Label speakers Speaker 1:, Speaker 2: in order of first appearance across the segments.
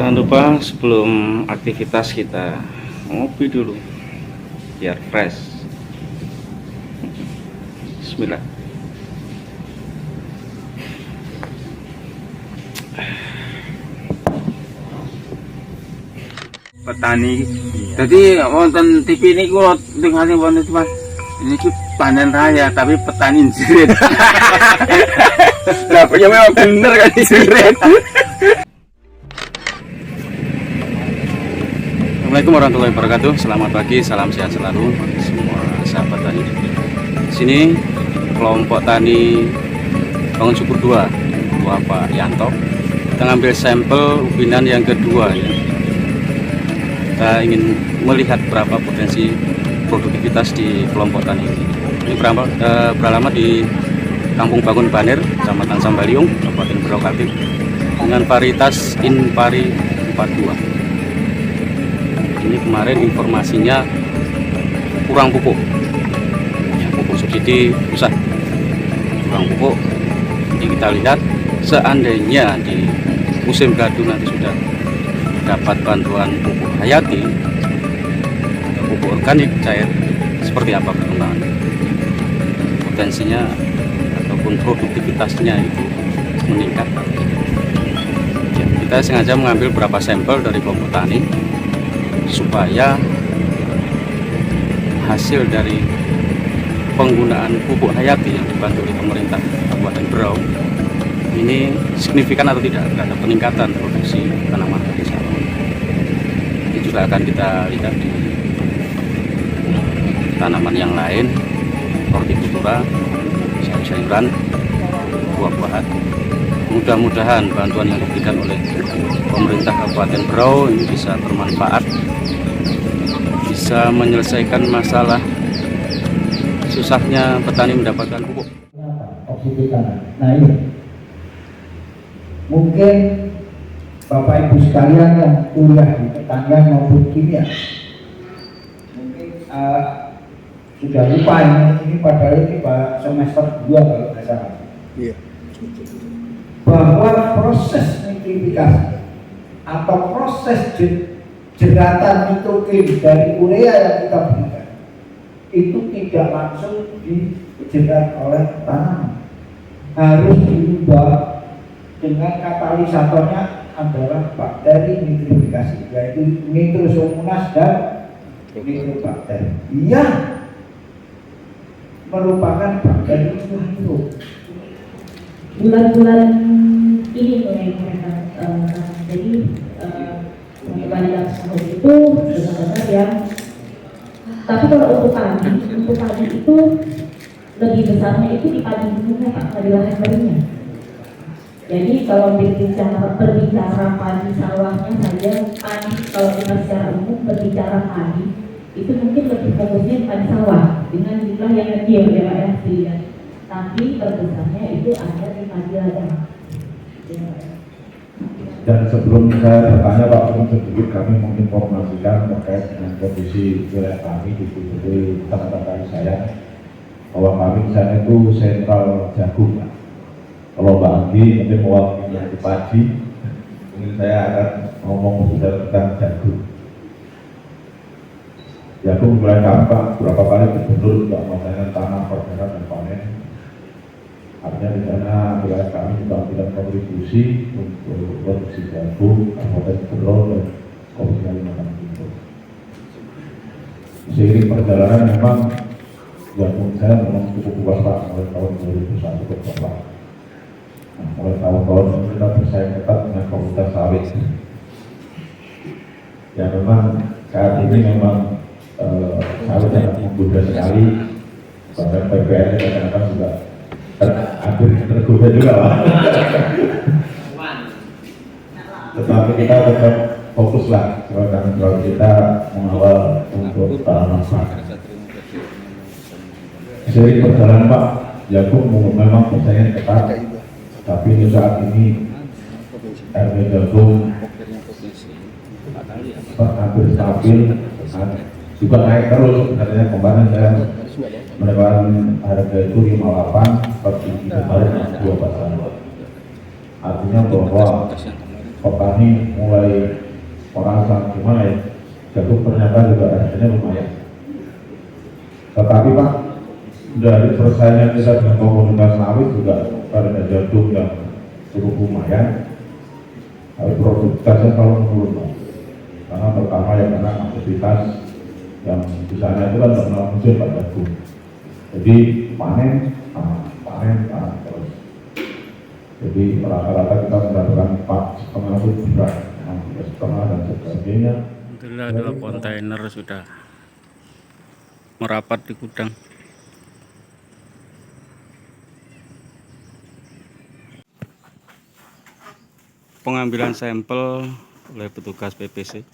Speaker 1: Jangan lupa sebelum aktivitas kita ngopi dulu biar fresh. Bismillah.
Speaker 2: Petani. Jadi wonten TV ini kalau dengan wonten Mas ini panen raya tapi petani jirit. Nah, punya memang bener kan jirit.
Speaker 1: Assalamualaikum warahmatullahi wabarakatuh. Selamat pagi, salam sehat selalu semua sahabat tani. Di sini kelompok tani Bangun Subur 2 Pak Yanto. Kita ngambil sampel ubinan yang kedua ya. Kita ingin melihat berapa potensi produktivitas di kelompok tani ini. Ini beralamat di Kampung Bangun Banir, Kecamatan Sambaliung, Kabupaten Berau Kaltim, dengan varietas Inpari 42. Ini kemarin informasinya kurang pupuk, ya, pupuk subsidi pusat kurang pupuk. Jadi kita lihat seandainya di musim gadu nanti sudah dapat bantuan pupuk hayati atau pupuk organik cair, seperti apa perkembangan potensinya ataupun produktivitasnya itu meningkat. Ya, kita sengaja mengambil beberapa sampel dari kelompok tani supaya hasil dari penggunaan pupuk hayati yang dibantu oleh pemerintah Kabupaten Berau ini signifikan atau tidak terhadap peningkatan produksi tanaman padi sawah. Ini juga akan kita lihat di tanaman yang lain, hortikultura, sayur-sayuran, buah-buahan. Mudah-mudahan bantuan yang diberikan oleh pemerintah Kabupaten Berau ini bisa bermanfaat, bisa menyelesaikan masalah susahnya petani mendapatkan pupuk.
Speaker 3: Oksigen tanah. Nah ini mungkin Bapak Ibu sekalian yang kuliah di pertanian maupun kimia mungkin sudah lupa ini padahal ini semester 2 kalau tidak salah. Iya. Bahwa proses nitrifikasi atau proses jeratan nitrogen dari urea yang kita berikan itu tidak langsung dijerat oleh tanaman, harus diubah dengan katalisatornya adalah bakteri nitrifikasi, yaitu Nitrosomonas dan Nitrobakter yang merupakan bakteri hidro.
Speaker 4: Bulan-bulan ini mulai mereka jadi validasi tahun itu benar-benar yang, tapi kalau untuk padi itu lebih besarnya itu di padi gunungnya Pak, di lahan keringnya. Jadi kalau berbicara padi sawahnya saja, padi kalau kita secara umum berbicara padi itu mungkin lebih fokusnya padi sawah dengan jumlah yang kecil ya Pak ya. Tapi terbesarnya itu ada di padi ladang.
Speaker 5: Dan sebelum saya bertanya Pak, sedikit kami menginformasikan terkait dengan kondisi wilayah kami di Kecamatan Kali Sayang, bahwa kami di sana itu sentral jagung. Kalau Mbak Anggi mungkin mewakili di padi, mungkin saya akan ngomong tentang jagung. Jagung wilayah kami Pak, berapa kali gubernur juga melaksanakan tanam perkenan dan panen. Artinya di sana wilayah kami juga tidak kontribusi untuk produksi jagung, Kabupaten Berau dan Provinsi Kalimantan Timur. Seiring perjalanan memang jagung saya memang cukup luas Pak, mulai tahun 2001 ke bawah. Nah, mulai tahun-tahun ini kita bersaing ketat dengan komunitas sawit. Ya memang saat ini memang sawit sangat menggoda sekali, bahkan PPN kadang-kadang juga hampir tergoda juga Pak. Tetapi kita tetap fokuslah kalau kita mengawal untuk tanaman padi. Seiring perjalanan Pak, jagung memang persaingan ketat, tapi di saat ini harga jagung hampir stabil, juga naik terus. Katanya kemarin saya mendapatkan harga itu 58 per biji kemarin 2 pasang. Artinya bahwa petani mulai merasa gimana ya, jagung ternyata juga harganya lumayan. Tetapi Pak, dari persaingan kita dengan komoditas sawit juga harga jagung yang cukup lumayan, tapi produktivitasnya kalau menurun Pak. Karena pertama ya karena aktivitas yang di sana itu kan tidak muncul Pak jagung. Jadi panen terus. Jadi rata-rata kita mendapatkan 4,5 juta, 3,5 dan sebagainya.
Speaker 1: Alhamdulillah 2 kontainer sudah merapat di gudang. Pengambilan sampel oleh petugas PPC.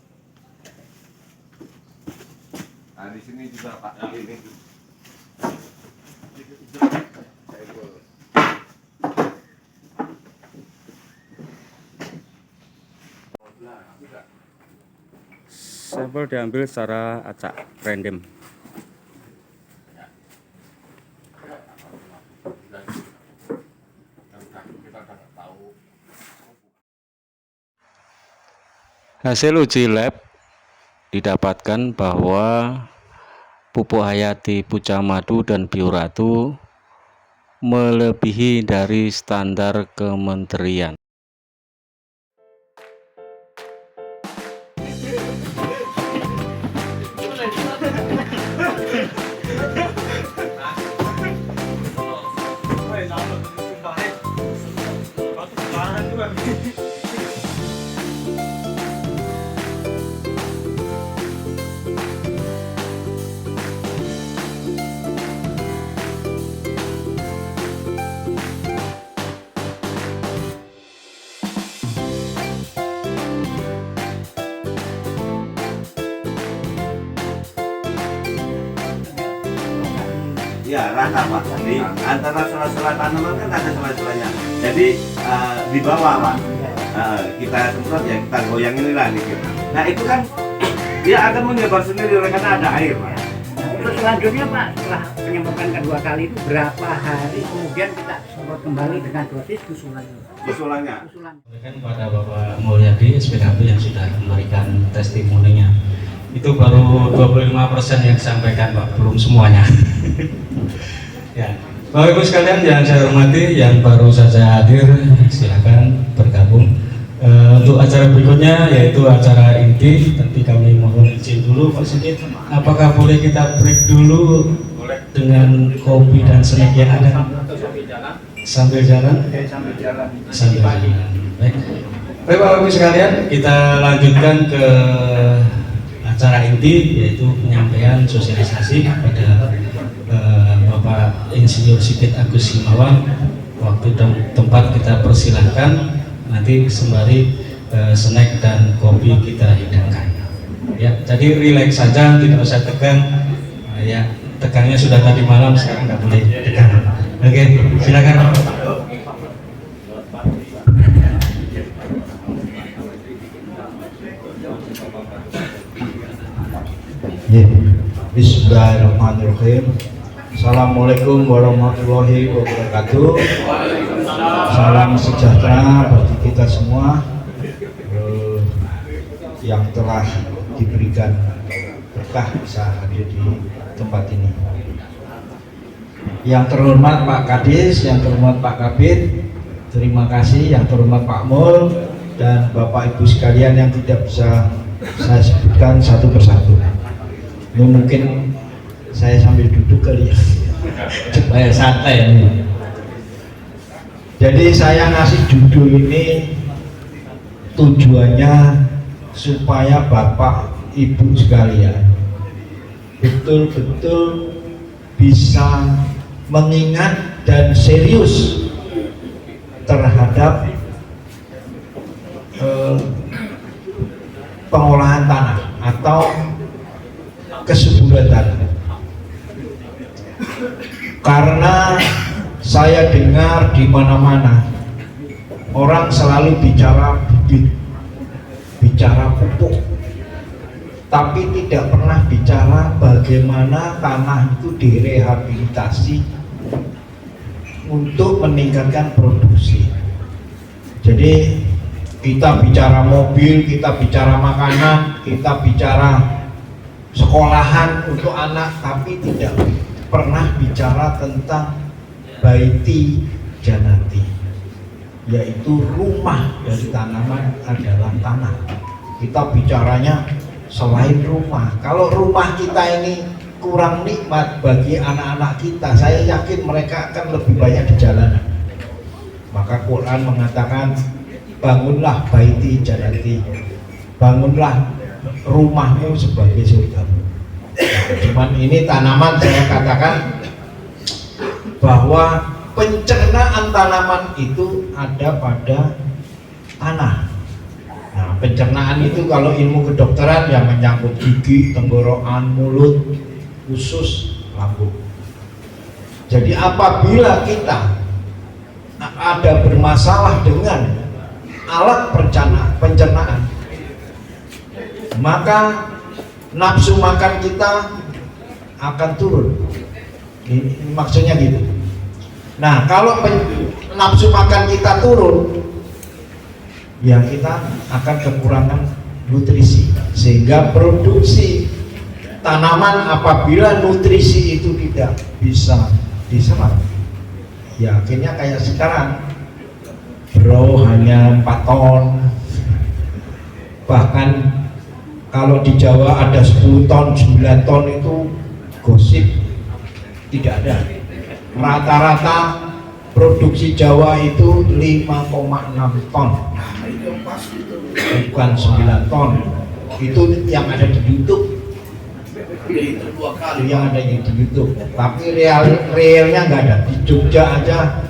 Speaker 2: Nah, di sini juga Pak, ini.
Speaker 1: Sampel diambil secara acak random. Hasil uji lab didapatkan bahwa pupuk hayati Puja Madu dan Bioratu melebihi dari standar kementerian.
Speaker 6: Ya, rata Pak. Di antara sela-sela tanaman kan ada sela-selanya. Jadi di bawah Pak, kita semprot ya, kita goyang inilah dikit. Nah itu kan dia akan menyebar sendiri karena ada air Pak.
Speaker 7: Terus selanjutnya Pak, setelah penyemprotan kedua kali itu berapa hari kemudian kita semprot kembali dengan dosis
Speaker 6: Usulannya.
Speaker 8: Kan pada Bapak Mulyadi SPKP yang sudah memberikan testimoninya. Itu baru 25% yang disampaikan Pak, belum semuanya. Ya, Bapak Ibu sekalian yang saya hormati, yang baru saja hadir silakan bergabung. Untuk acara berikutnya yaitu acara inti, nanti kami mohon izin dulu Pak Sigit. Apakah boleh kita break dulu dengan kopi dan snack yang ada? Sambil jalan? Sambil jalan. Baik. Baik Bapak Ibu sekalian, kita lanjutkan ke acara inti, yaitu penyampaian sosialisasi kepada Bapak Insinyur Sigit Agus Himawan. Waktu dan tempat kita persilahkan, nanti sembari snack dan kopi kita hidangkan. Ya, jadi rileks saja, tidak usah tegang. Ya, tegangnya sudah tadi malam, sekarang nggak boleh tegang. Oke, silakan.
Speaker 5: Bismillahirrahmanirrahim. Assalamualaikum warahmatullahi wabarakatuh. Salam sejahtera bagi kita semua yang telah diberikan berkah bisa hadir di tempat ini. Yang terhormat Pak Kadis, yang terhormat Pak Kabid, terima kasih. Yang terhormat Pak Mul dan Bapak Ibu sekalian yang tidak bisa saya sebutkan satu persatu. Ini mungkin saya sambil duduk kali ya, supaya santai ini. Jadi saya ngasih judul ini tujuannya supaya Bapak Ibu sekalian betul-betul bisa mengingat dan serius terhadap pengolahan tanah atau kesuburan tanah. Karena saya dengar di mana-mana orang selalu bicara bibit, bicara pupuk, tapi tidak pernah bicara bagaimana tanah itu direhabilitasi untuk meningkatkan produksi. Jadi Kita bicara mobil, kita bicara makanan, kita bicara sekolahan untuk anak, tapi tidak pernah bicara tentang baiti janati, yaitu rumah dari tanaman adalah tanah. Kita bicaranya selain rumah. Kalau rumah kita ini kurang nikmat bagi anak-anak kita, saya yakin mereka akan lebih banyak di jalanan. Maka Quran mengatakan, bangunlah baiti janati, bangunlah rumahmu sebagai surga. Cuman ini tanaman, saya katakan bahwa pencernaan tanaman itu ada pada tanah. Nah, pencernaan itu kalau ilmu kedokteran yang menyangkut gigi, tenggorokan, mulut, usus, lambung. Jadi apabila kita ada bermasalah dengan alat pencernaan, maka nafsu makan kita akan turun. Ini maksudnya gitu. Nah, kalau nafsu makan kita turun, ya kita akan kekurangan nutrisi, sehingga produksi tanaman apabila nutrisi itu tidak bisa diserap, ya akhirnya kayak sekarang, bro, hanya 4 ton, bahkan kalau di Jawa ada 10 ton, 9 ton itu gosip, tidak ada. Rata-rata produksi Jawa itu 5,6 ton, bukan 9 ton. Itu yang ada di YouTube, yang ada di YouTube. Tapi realnya nggak ada. Di Jogja aja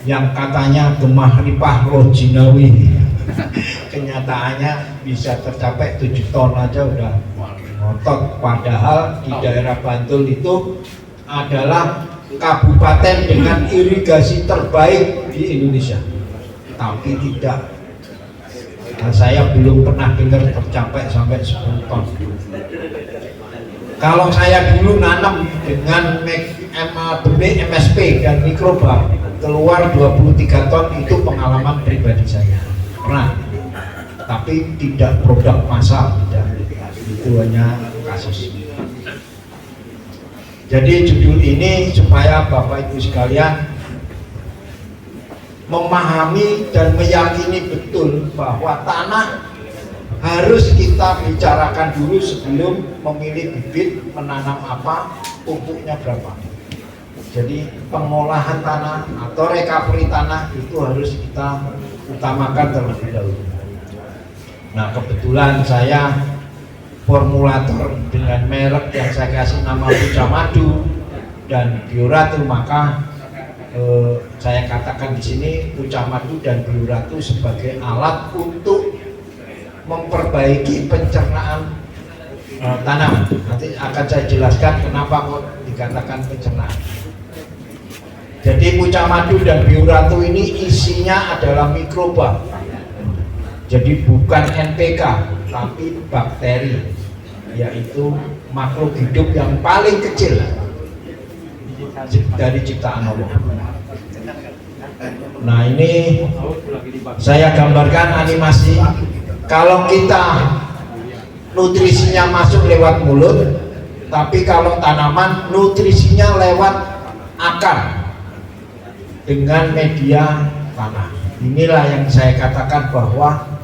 Speaker 5: yang katanya Gemah Ripah Lojinawi, kenyataannya bisa tercapai 7 ton aja udah ngotot. Padahal di daerah Bantul itu adalah kabupaten dengan irigasi terbaik di Indonesia, tapi tidak. Nah, saya belum pernah dengar tercapai sampai 10 ton. Kalau saya dulu nanam dengan benih MSP dan mikroba keluar 23 ton, itu pengalaman pribadi saya pernah, tapi tidak produk massal, tidak. Itu hanya kasus. Jadi judul ini supaya Bapak Ibu sekalian memahami dan meyakini betul bahwa tanah harus kita bicarakan dulu sebelum memilih bibit, menanam apa, pupuknya berapa. Jadi pengolahan tanah atau recovery tanah itu harus kita utamakan terlebih dahulu. Nah, kebetulan saya formulator dengan merek yang saya kasih nama Puja Madu dan Bioratu, maka saya katakan di sini Puja Madu dan Bioratu sebagai alat untuk memperbaiki pencernaan tanam. Nanti akan saya jelaskan kenapa kok dikatakan pencernaan. Jadi Puja Madu dan Bioratu ini isinya adalah mikroba. Jadi bukan NPK, tapi bakteri, yaitu makhluk hidup yang paling kecil dari ciptaan Allah. Nah, ini saya gambarkan animasi. Kalau kita nutrisinya masuk lewat mulut, tapi kalau tanaman nutrisinya lewat akar dengan media tanah. Inilah yang saya katakan bahwa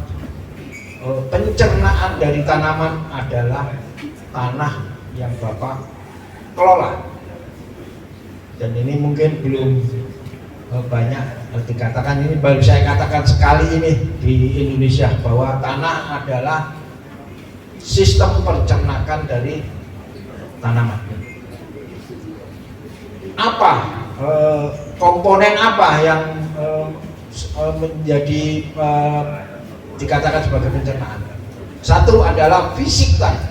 Speaker 5: pencernaan dari tanaman adalah tanah yang Bapak kelola. Dan ini mungkin belum banyak dikatakan, ini baru saya katakan sekali ini di Indonesia, bahwa tanah adalah sistem pencernaan dari tanaman. Apa komponen apa yang menjadi dikatakan sebagai pencernaan? Satu adalah fisik tanah.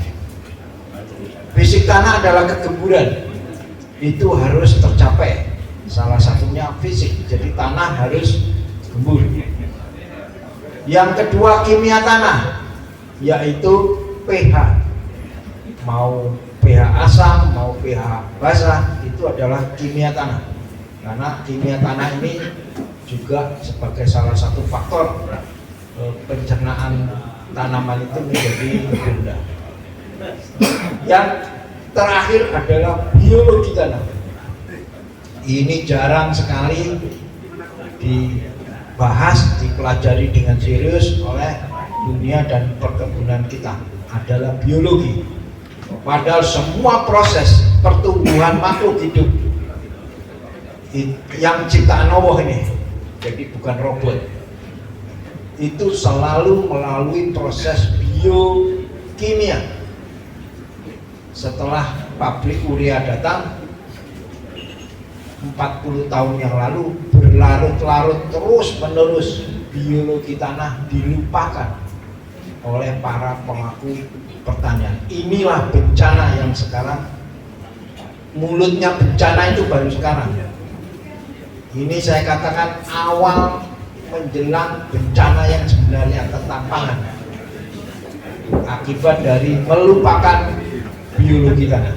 Speaker 5: Fisik tanah adalah kegemburan, itu harus tercapai. Salah satunya fisik, jadi tanah harus gembur. Yang kedua kimia tanah, yaitu pH. Mau pH asam, mau pH basah, itu adalah kimia tanah. Karena kimia tanah ini juga sebagai salah satu faktor
Speaker 9: pencernaan tanaman itu menjadi rendah. Yang terakhir adalah biologi tanah. Ini jarang sekali dibahas, dipelajari dengan serius oleh dunia dan perkebunan kita, adalah biologi. Padahal semua proses pertumbuhan makhluk hidup yang ciptaan Allah ini, jadi bukan robot, itu selalu melalui proses biokimia. Setelah pabrik urea datang 40 tahun yang lalu, berlarut-larut terus menerus biologi tanah dilupakan oleh para pelaku pertanian. Inilah bencana yang sekarang, mulutnya bencana itu baru sekarang. Ini saya katakan awal menjelang bencana yang sebenarnya tentang pangan, akibat dari melupakan biologi tanah.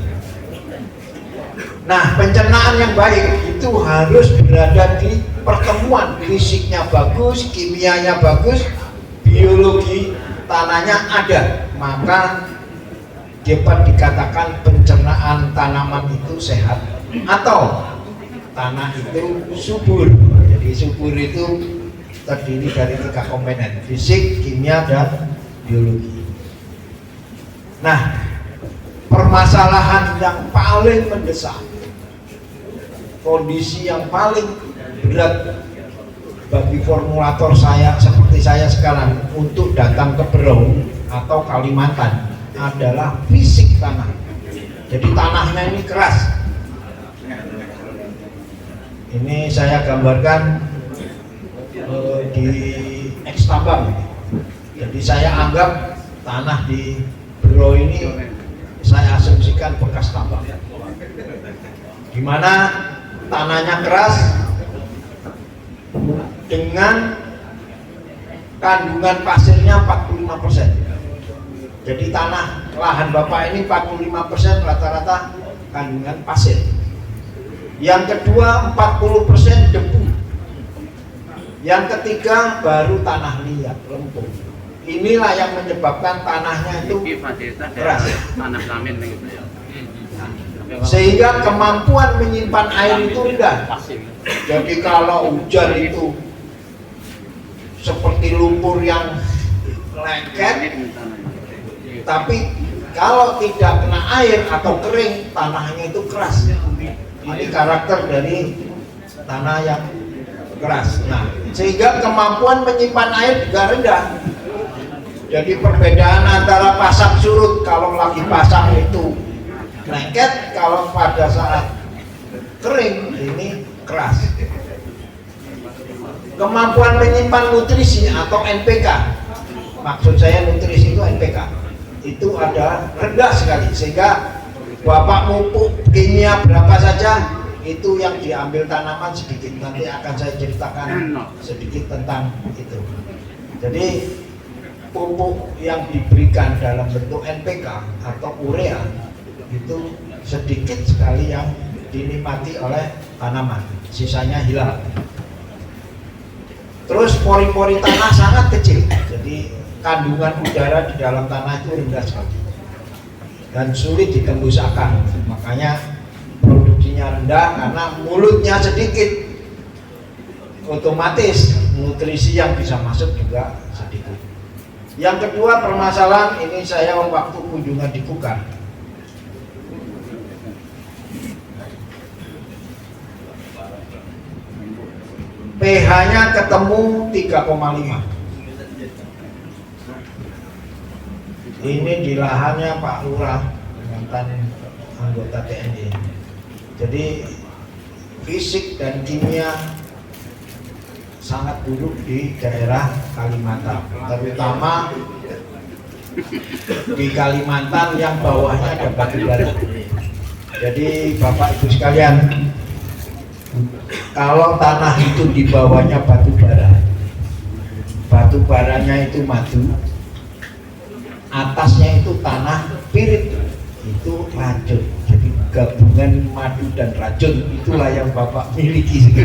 Speaker 9: Nah, pencernaan yang baik itu harus berada di pertemuan, fisiknya bagus, kimianya bagus, biologi tanahnya ada, maka dapat dikatakan pencernaan tanaman itu sehat atau tanah itu subur. Jadi subur itu terdiri dari 3 komponen, fisik, kimia, dan biologi. Nah, permasalahan yang paling mendesak, kondisi yang paling berat bagi formulator saya seperti saya sekarang untuk datang ke Berau atau Kalimantan adalah fisik tanah. Jadi tanahnya ini keras. Ini saya gambarkan di Ekstambang. Jadi saya anggap tanah di Berau ini saya asumsikan bekas tambang, di mana tanahnya keras dengan kandungan pasirnya 45%. Jadi tanah lahan Bapak ini 45% rata-rata kandungan pasir. Yang kedua 40% debu. Yang ketiga baru tanah liat, lempung. Inilah yang menyebabkan tanahnya itu keras. Sehingga kemampuan menyimpan air itu rendah. Jadi kalau hujan itu seperti lumpur yang lengket, tapi kalau tidak kena air atau kering, tanahnya itu keras. Ini karakter dari tanah yang keras. Nah, sehingga kemampuan menyimpan air juga rendah. Jadi perbedaan antara pasang surut, kalau lagi pasang itu lengket, kalau pada saat kering ini keras. Kemampuan menyimpan nutrisi atau NPK, maksud saya nutrisi itu NPK, itu ada rendah sekali, sehingga Bapak pupuk kimia berapa saja itu yang diambil tanaman sedikit. Nanti akan saya ceritakan sedikit tentang itu. Jadi pupuk yang diberikan dalam bentuk NPK atau urea itu sedikit sekali yang dinikmati oleh tanaman, sisanya hilang. Terus pori-pori tanah sangat kecil, jadi kandungan udara di dalam tanah itu rendah sekali dan sulit ditembus akar. Makanya produksinya rendah karena mulutnya sedikit, otomatis nutrisi yang bisa masuk juga sedikit. Yang kedua permasalahan ini saya waktu kunjungan di Kukar. pH-nya ketemu 3,5. Ini di lahannya Pak Lurah, mantan anggota TNI. Jadi fisik dan kimia sangat buruk di daerah Kalimantan, terutama di Kalimantan yang bawahnya ada batu bara. Jadi Bapak Ibu sekalian, kalau tanah itu di bawahnya batu baranya itu madu, atasnya itu tanah pirit, itu racun. Jadi gabungan madu dan racun itulah yang Bapak miliki.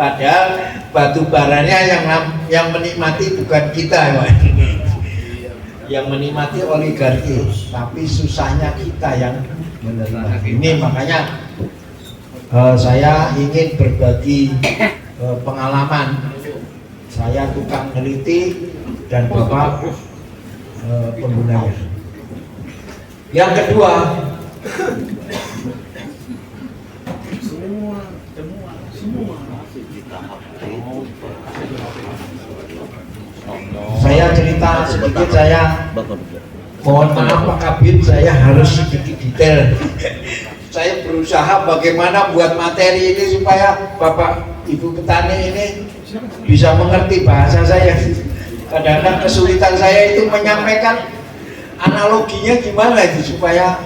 Speaker 9: Padahal batu baranya yang menikmati bukan kita, Pak. Yang menikmati oligarki, tapi susahnya kita yang menerima. Ini makanya saya ingin berbagi pengalaman. Saya tukang neliti dan Bapak penggunanya. Yang kedua, saya cerita sedikit, saya mohon maaf Pak Kabid, saya harus sedikit detail. Saya berusaha bagaimana buat materi ini supaya Bapak Ibu petani ini bisa mengerti bahasa saya. Kadang-kadang kesulitan saya itu menyampaikan analoginya gimana itu supaya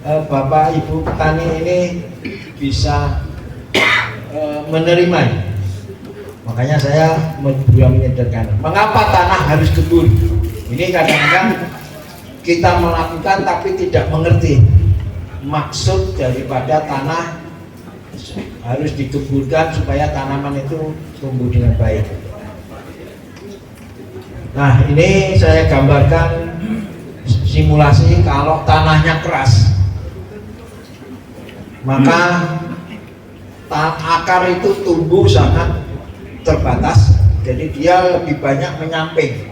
Speaker 9: Bapak Ibu petani ini bisa menerima. Makanya saya berusaha menyadarkan mengapa tanah harus gembur. Ini kadang-kadang kita melakukan tapi tidak mengerti maksud daripada tanah harus digemburkan supaya tanaman itu tumbuh dengan baik. Nah, ini saya gambarkan simulasi kalau tanahnya keras, maka akar itu tumbuh sangat terbatas, jadi dia lebih banyak menyamping.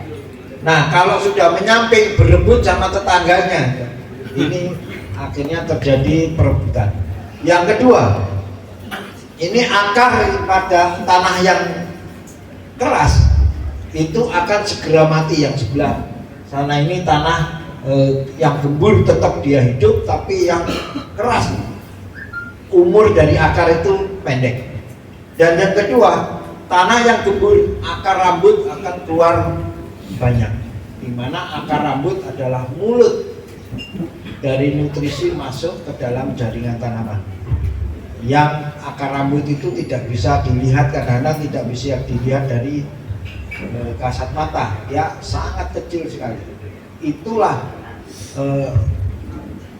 Speaker 9: Nah, kalau sudah menyamping berebut sama tetangganya, ini akhirnya terjadi perebutan. Yang kedua, ini akar pada tanah yang keras itu akan segera mati. Yang sebelah sana ini tanah yang gembur tetap dia hidup, tapi yang keras umur dari akar itu pendek. Dan yang kedua, tanah yang gembur akar rambut akan keluar banyak, di mana akar rambut adalah mulut dari nutrisi masuk ke dalam jaringan tanaman. Yang akar rambut itu tidak bisa dilihat karena tidak bisa dilihat dari kasat mata, ya sangat kecil sekali. Itulah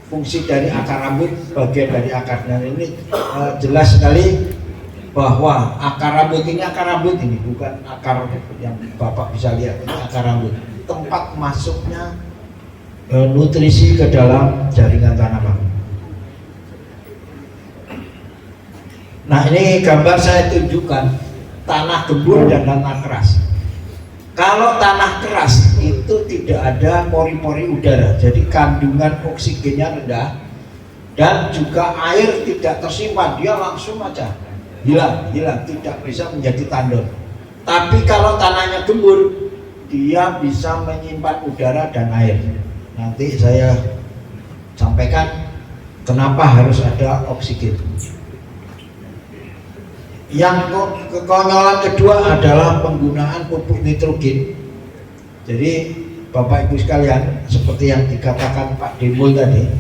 Speaker 9: fungsi dari akar rambut, bagian dari akarnya. Ini jelas sekali bahwa akar rambut ini bukan akar yang Bapak bisa lihat, ini akar rambut, tempat masuknya nutrisi ke dalam jaringan tanaman. Nah, ini gambar saya tunjukkan tanah gembur dan tanah keras. Kalau tanah keras itu tidak ada pori-pori udara, jadi kandungan oksigennya rendah dan juga air tidak tersimpan, dia langsung aja hilang, tidak bisa menjadi tandon. Tapi kalau tanahnya gembur, dia bisa menyimpan udara dan air. Nanti saya sampaikan kenapa harus ada oksigen. Yang kekonyolan kedua adalah penggunaan pupuk nitrogen. Jadi Bapak Ibu sekalian, seperti yang dikatakan Pak Demul tadi,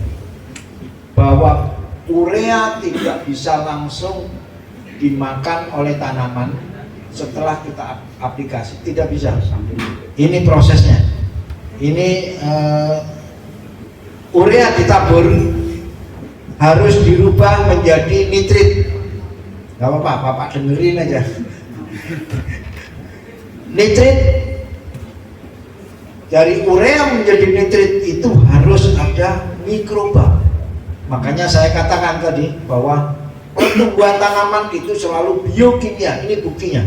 Speaker 9: bahwa urea tidak bisa langsung dimakan oleh tanaman setelah kita aplikasi, tidak bisa. Ini prosesnya. Ini urea ditabur harus dirubah menjadi nitrit. Gak apa-apa, Bapak dengerin aja. Nitrit dari urea menjadi nitrit itu harus ada mikroba. Makanya saya katakan tadi bahwa pertumbuhan tanaman itu selalu biokimia. Ini buktinya.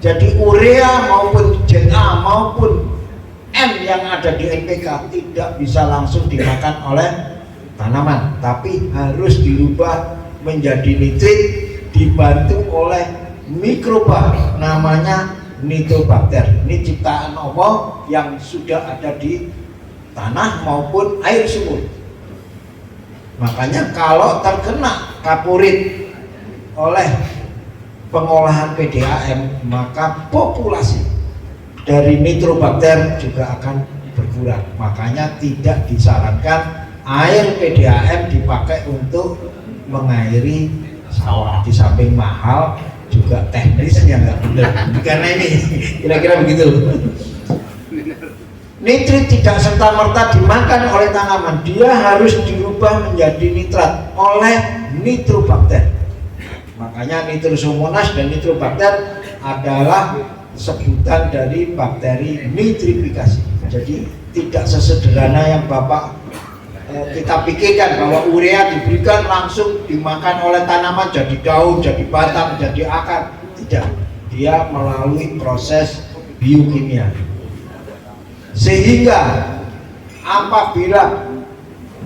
Speaker 9: Jadi urea maupun ZA maupun M yang ada di NPK tidak bisa langsung dimakan oleh tanaman, tapi harus dirubah menjadi nitrit, dibantu oleh mikroba namanya Nitrobakter. Ini ciptaan Allah yang sudah ada di tanah maupun air sumur. Makanya kalau terkena kapurit oleh pengolahan PDAM, maka populasi dari Nitrobakter juga akan berkurang. Makanya tidak disarankan air PDAM dipakai untuk mengairi sawah. Di samping mahal, juga teknisnya nggak benar. Karena ini kira-kira begitu. Nitrit tidak serta-merta dimakan oleh tanaman, dia harus dirubah menjadi nitrat oleh Nitrobakter. Maka Makanya Nitrosomonas dan Nitrobakter adalah sebutan dari bakteri nitrifikasi. Jadi tidak sesederhana yang Bapak kita pikirkan bahwa urea diberikan langsung dimakan oleh tanaman jadi daun, jadi batang, jadi akar. Tidak, dia melalui proses biokimia. Sehingga apabila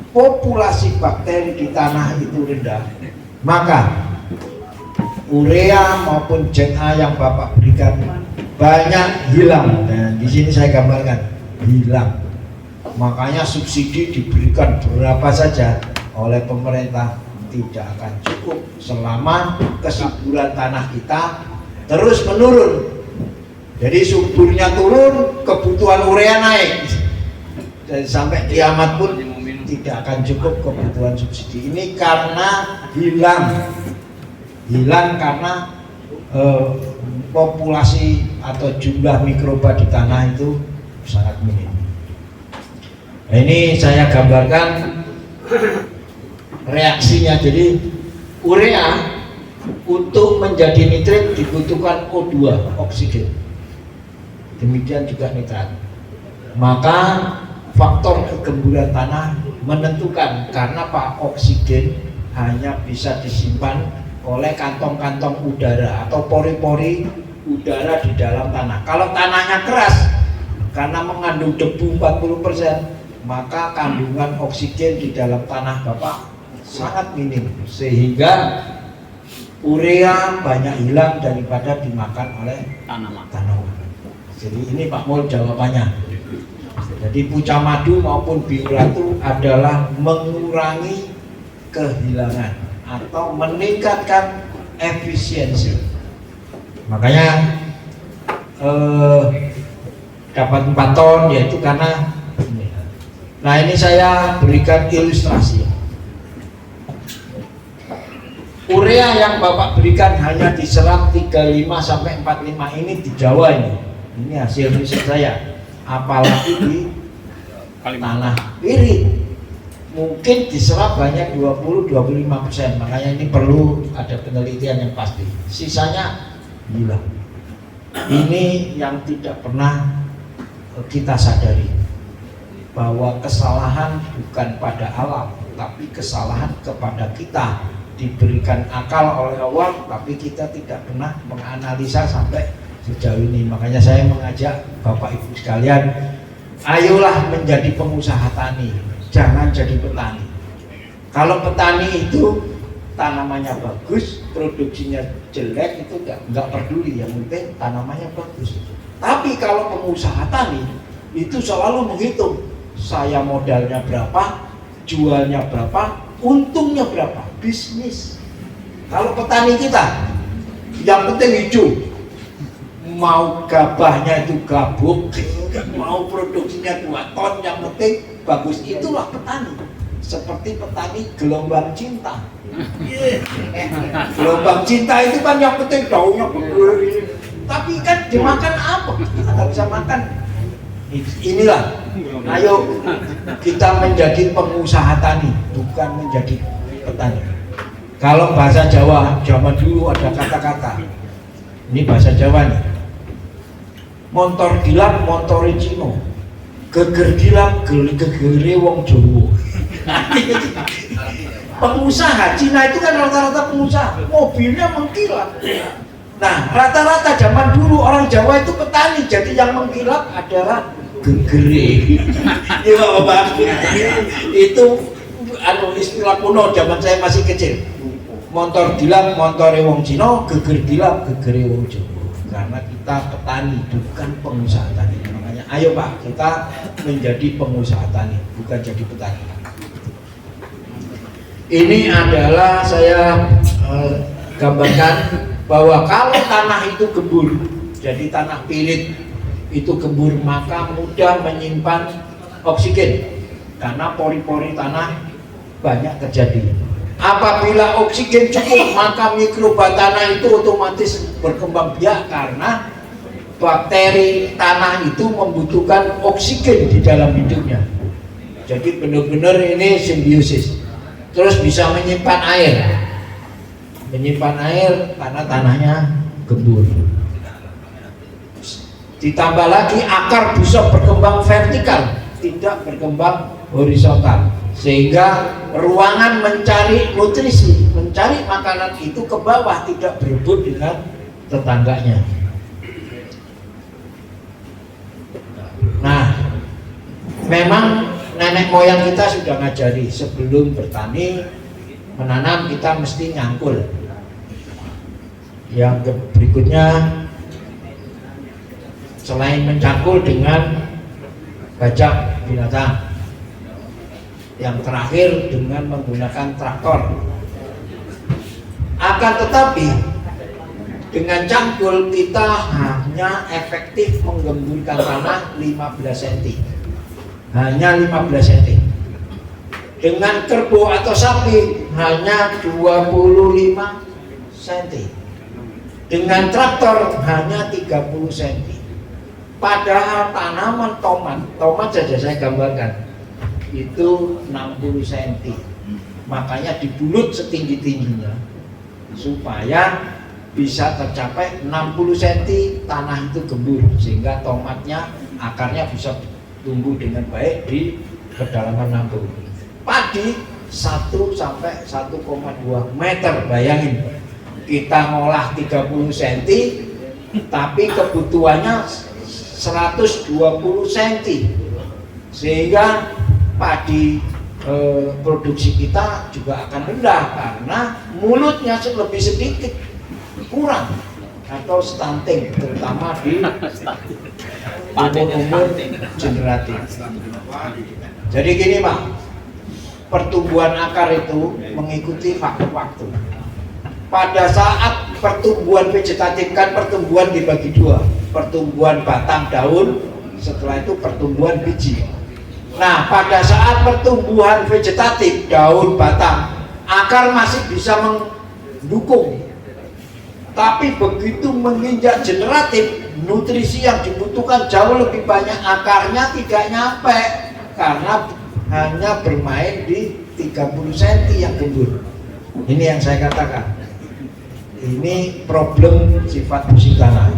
Speaker 9: populasi bakteri di tanah itu rendah, maka urea maupun ZA yang Bapak berikan banyak hilang. Nah, di sini saya gambarkan hilang. Makanya subsidi diberikan berapa saja oleh pemerintah tidak akan cukup selama kesuburan tanah kita terus menurun. Jadi suburnya turun, kebutuhan urea naik. Dan sampai kiamat pun tidak akan cukup kebutuhan subsidi. Ini karena hilang karena populasi atau jumlah mikroba di tanah itu sangat minim. Nah, ini saya gambarkan reaksinya. Jadi urea untuk menjadi nitrit dibutuhkan O2, oksigen. Demikian juga nitrat. Maka faktor kegemburan tanah menentukan, karena Pak, oksigen hanya bisa disimpan oleh kantong-kantong udara atau pori-pori udara di dalam tanah. Kalau tanahnya keras karena mengandung debu 40%, maka kandungan oksigen di dalam tanah Bapak sangat minim, sehingga urea banyak hilang daripada dimakan oleh tanaman. Jadi ini Pak Mul jawabannya. Jadi puca madu maupun biola itu adalah mengurangi kehilangan atau meningkatkan efisiensi. Makanya dapat 4 ton, yaitu karena ini. Nah, ini saya berikan ilustrasi. Urea yang Bapak berikan hanya diserap 35 sampai 45 ini di Jawa ini. Ini hasil riset saya. Apalagi di tanah pirit mungkin diserap banyak 20-25%. Makanya ini perlu ada penelitian yang pasti. Sisanya hilang. Ini yang tidak pernah kita sadari, bahwa kesalahan bukan pada alam, tapi kesalahan kepada kita. Diberikan akal oleh Allah, tapi kita tidak pernah menganalisa sampai sejauh ini. Makanya saya mengajak Bapak Ibu sekalian, ayolah menjadi pengusaha tani, jangan jadi petani. Kalau petani itu tanamannya bagus, produksinya jelek, itu nggak peduli, yang penting tanamannya bagus. Tapi kalau pengusaha tani itu selalu menghitung, saya modalnya berapa, jualnya berapa, untungnya berapa, bisnis. Kalau petani kita, yang penting hijau, mau gabahnya itu gabuk, mau produksinya 2 ton, yang penting bagus. Itulah petani. Seperti petani gelombang cinta. Gelombang cinta itu kan yang penting daunnya gede, tapi kan dimakan apa? Nggak bisa makan. Inilah, ayo kita menjadi pengusaha tani, bukan menjadi petani. Kalau bahasa Jawa, zaman dulu ada kata-kata, ini bahasa Jawa nih, montor gilap, montore Cino, geger gilap, gegere wong Jowo. Pengusaha Cina itu kan rata-rata pengusaha, mobilnya mengkilap. Nah, rata-rata zaman dulu orang Jawa itu petani, jadi yang mengkilap adalah gegere. Iya Bapak, itu istilah kuno zaman saya masih kecil. Montor gilap, montore wong Cina, geger gilap, gegere wong Jawa. Karena kita petani, bukan pengusaha tani. Makanya ayo Pak, kita menjadi pengusaha tani, bukan jadi petani. Ini adalah saya gambarkan bahwa kalau tanah itu gembur, jadi tanah pirit itu gembur, maka mudah menyimpan oksigen karena pori-pori tanah banyak terjadi. Apabila oksigen cukup, maka mikroba tanah itu otomatis berkembang biak karena bakteri tanah itu membutuhkan oksigen di dalam hidupnya. Jadi benar-benar ini simbiosis. Terus bisa menyimpan air. menyimpan air karena tanahnya gembur. Ditambah lagi akar bisa berkembang vertikal, tidak berkembang horizontal, sehingga ruangan mencari nutrisi, mencari makanan itu ke bawah, tidak berebut dengan tetangganya. Nah, memang nenek moyang kita sudah ngajari sebelum bertani menanam kita mesti nyangkul. Yang berikutnya selain mencangkul dengan bajak binatang, yang terakhir dengan menggunakan traktor. Akan tetapi dengan cangkul kita hanya efektif menggemburkan tanah 15 cm, hanya 15 cm. Dengan kerbau atau sapi hanya 25 cm. Dengan traktor hanya 30 cm. Padahal tanaman tomat saja saya gambarkan itu 60 cm. Makanya dibulut setinggi-tingginya supaya bisa tercapai 60 cm tanah itu gembur, sehingga tomatnya akarnya bisa tumbuh dengan baik di kedalaman 60. Padi 1 sampai 1,2 meter, bayangin kita ngolah 30 cm tapi kebutuhannya 120 cm, sehingga padi produksi kita juga akan rendah karena mulutnya lebih sedikit, kurang atau stunting, terutama di umur generatif. Jadi gini Pak, pertumbuhan akar itu mengikuti faktor waktu. Pada saat pertumbuhan vegetatif kan pertumbuhan dibagi dua, pertumbuhan batang daun, setelah itu pertumbuhan biji. Nah, pada saat pertumbuhan vegetatif daun batang, akar masih bisa mendukung. Tapi begitu menginjak generatif, nutrisi yang dibutuhkan jauh lebih banyak, akarnya tidak nyampe karena hanya bermain di 30 cm yang gembur. Ini yang saya katakan. Ini problem sifat musik tanah.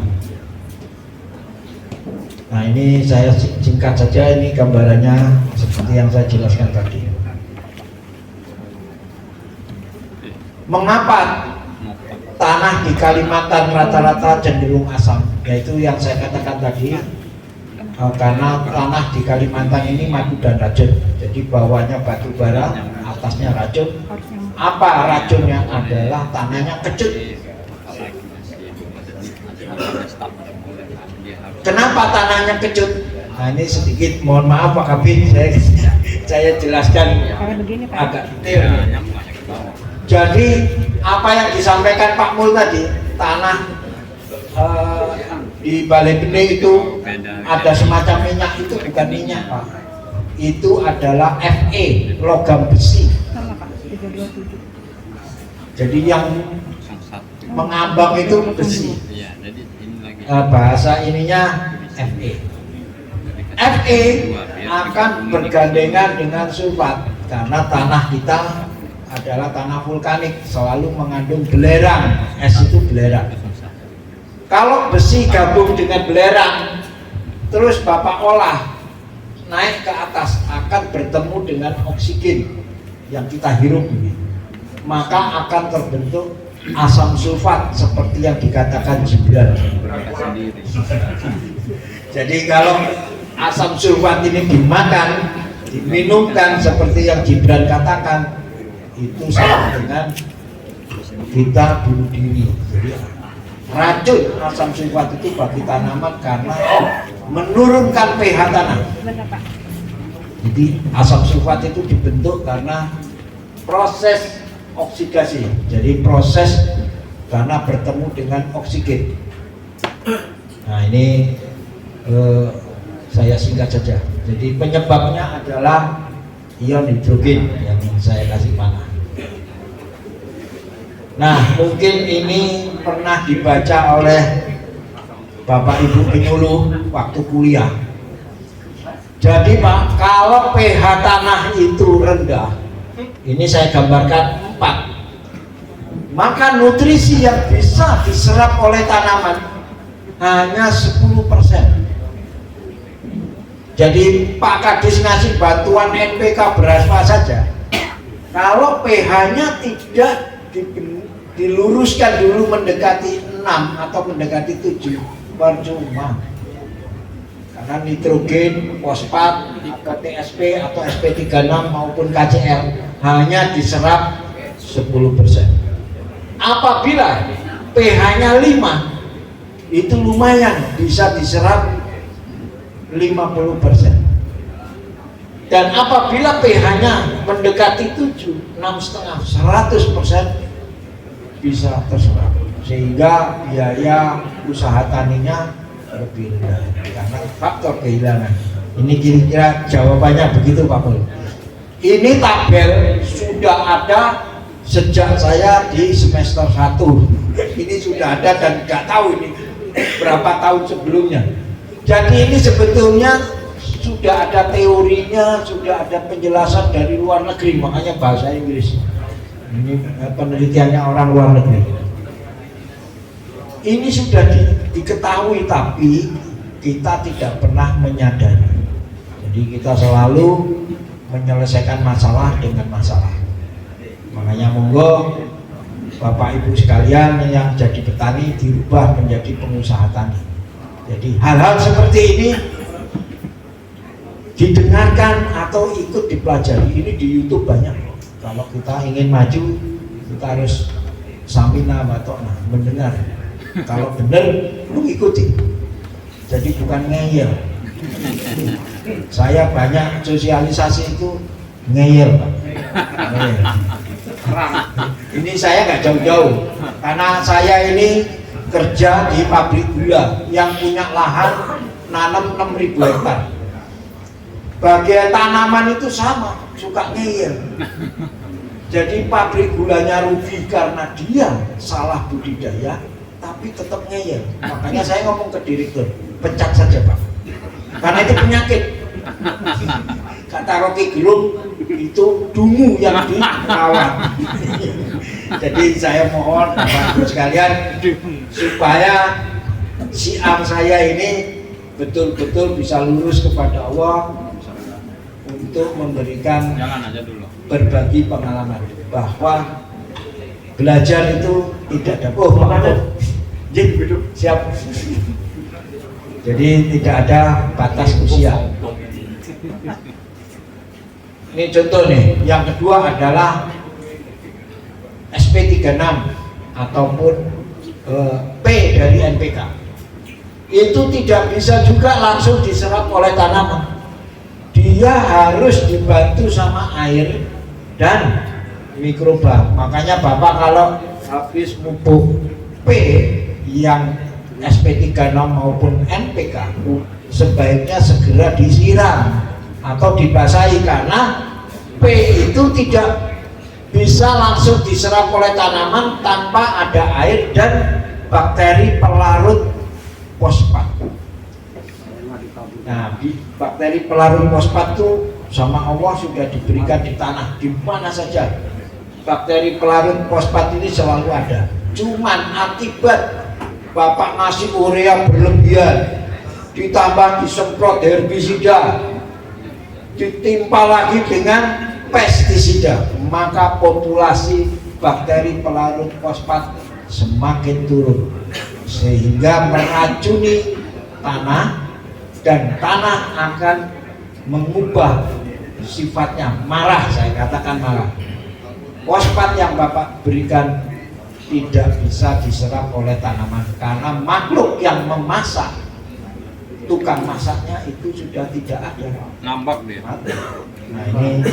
Speaker 9: Nah, ini saya singkat saja, ini gambarannya seperti yang saya jelaskan tadi. Mengapa tanah di Kalimantan rata-rata cenderung asam? Yaitu yang saya katakan tadi, karena tanah di Kalimantan ini madu dan racun. Jadi bawahnya batu bara, atasnya racun. Apa racunnya? Adalah tanahnya kecut. Kenapa tanahnya kecut? Nah, ini sedikit mohon maaf Pak Kabin, saya jelaskan agak detail. Jadi apa yang disampaikan Pak Mul tadi, tanah di Balai Benih itu ada semacam minyak, itu bukan minyak Pak, itu adalah Fe, logam besi. Jadi yang mengambang itu besi. Bahasa ininya Fe. Fe akan bergandengan dengan sulfat karena tanah kita adalah tanah vulkanik, selalu mengandung belerang. Es itu belerang. Kalau besi gabung dengan belerang, terus Bapak olah naik ke atas, akan bertemu dengan oksigen yang kita hirup ini, maka akan terbentuk asam sulfat seperti yang dikatakan Gibran. Jadi kalau asam sulfat ini dimakan, diminumkan seperti yang Gibran katakan, itu sama dengan kita bunuh diri. Jadi racun asam sulfat itu bagi tanaman karena menurunkan pH tanah. Jadi asam sulfat itu dibentuk karena proses oksidasi, jadi proses karena bertemu dengan oksigen. Nah, ini saya singkat saja. Jadi penyebabnya adalah ion hidrogen yang saya kasih panah. Nah, mungkin ini pernah dibaca oleh Bapak Ibu penyuluh waktu kuliah. Jadi Pak, kalau pH tanah itu rendah, ini saya gambarkan 4. maka nutrisi yang bisa diserap oleh tanaman hanya 10%. Jadi Pak Kadis ngasih bantuan NPK beras apa saja, kalau pH-nya tidak diluruskan dulu mendekati 6 atau mendekati 7, percuma. Karena nitrogen, fosfat, atau TSP atau SP36 maupun KCl hanya diserap 10%. Apabila pH-nya 5, itu lumayan bisa diserap 50%. Dan apabila pH-nya mendekati 7, 6,5, 100% bisa terserap. Sehingga biaya usaha taninya lebih rendah karena faktor kehilangan. Ini kira-kira jawabannya begitu Pak Pul. Ini tabel sudah ada sejak saya di semester 1. Ini sudah ada dan nggak tahu ini berapa tahun sebelumnya. Jadi ini sebetulnya sudah ada teorinya, sudah ada penjelasan dari luar negeri, makanya bahasa Inggris. Ini penelitiannya orang luar negeri. Ini sudah diketahui, tapi kita tidak pernah menyadari. Jadi kita selalu menyelesaikan masalah dengan masalah. Makanya monggo Bapak Ibu sekalian yang jadi petani dirubah menjadi pengusaha tani. Jadi hal-hal seperti ini didengarkan atau ikut dipelajari. Ini di YouTube banyak. Kalau kita ingin maju, kita harus samina batokna, mendengar. Kalau benar, lu ikuti. Jadi bukan ngeyel. Saya banyak sosialisasi itu ngeyel, Pak. Ngeyel. Ini saya nggak jauh-jauh, karena saya ini kerja di pabrik gula yang punya lahan nanam 6.000 hektar. Bagian tanaman itu sama, suka ngeyel. Jadi pabrik gulanya rugi karena dia salah budidaya, tapi tetap ngeyel. Makanya saya ngomong ke direktur, pecat saja Pak, karena itu penyakit. Kata Rocky Gerung, itu dungu yang dirawat. Jadi saya mohon Bapak Ibu sekalian supaya siam saya ini betul-betul bisa lurus kepada Allah untuk memberikan berbagi pengalaman bahwa belajar itu tidak ada. Oh, siap. Jadi tidak ada batas usia. Ini contoh nih. Yang kedua adalah SP36 ataupun P dari NPK. Itu tidak bisa juga langsung diserap oleh tanaman. Dia harus dibantu sama air dan mikroba. Makanya Bapak kalau habis pupuk P yang SP36 maupun NPK sebaiknya segera disiram atau dibasahi, karena P itu tidak bisa langsung diserap oleh tanaman tanpa ada air dan bakteri pelarut fosfat. Nah, bakteri pelarut fosfat itu sama Allah sudah diberikan di tanah di mana saja. Bakteri pelarut fosfat ini selalu ada. Cuman akibat Bapak ngasih urea berlebihan, ditambah disemprot herbisida, ditimpa lagi dengan pestisida, maka populasi bakteri pelarut fosfat semakin turun sehingga meracuni tanah dan tanah akan mengubah sifatnya, marah, saya katakan marah. Fosfat yang Bapak berikan tidak bisa diserap oleh tanaman karena makhluk yang memasak, tukang masaknya itu sudah tidak ada.
Speaker 1: Nampak dia.
Speaker 9: Nah, ini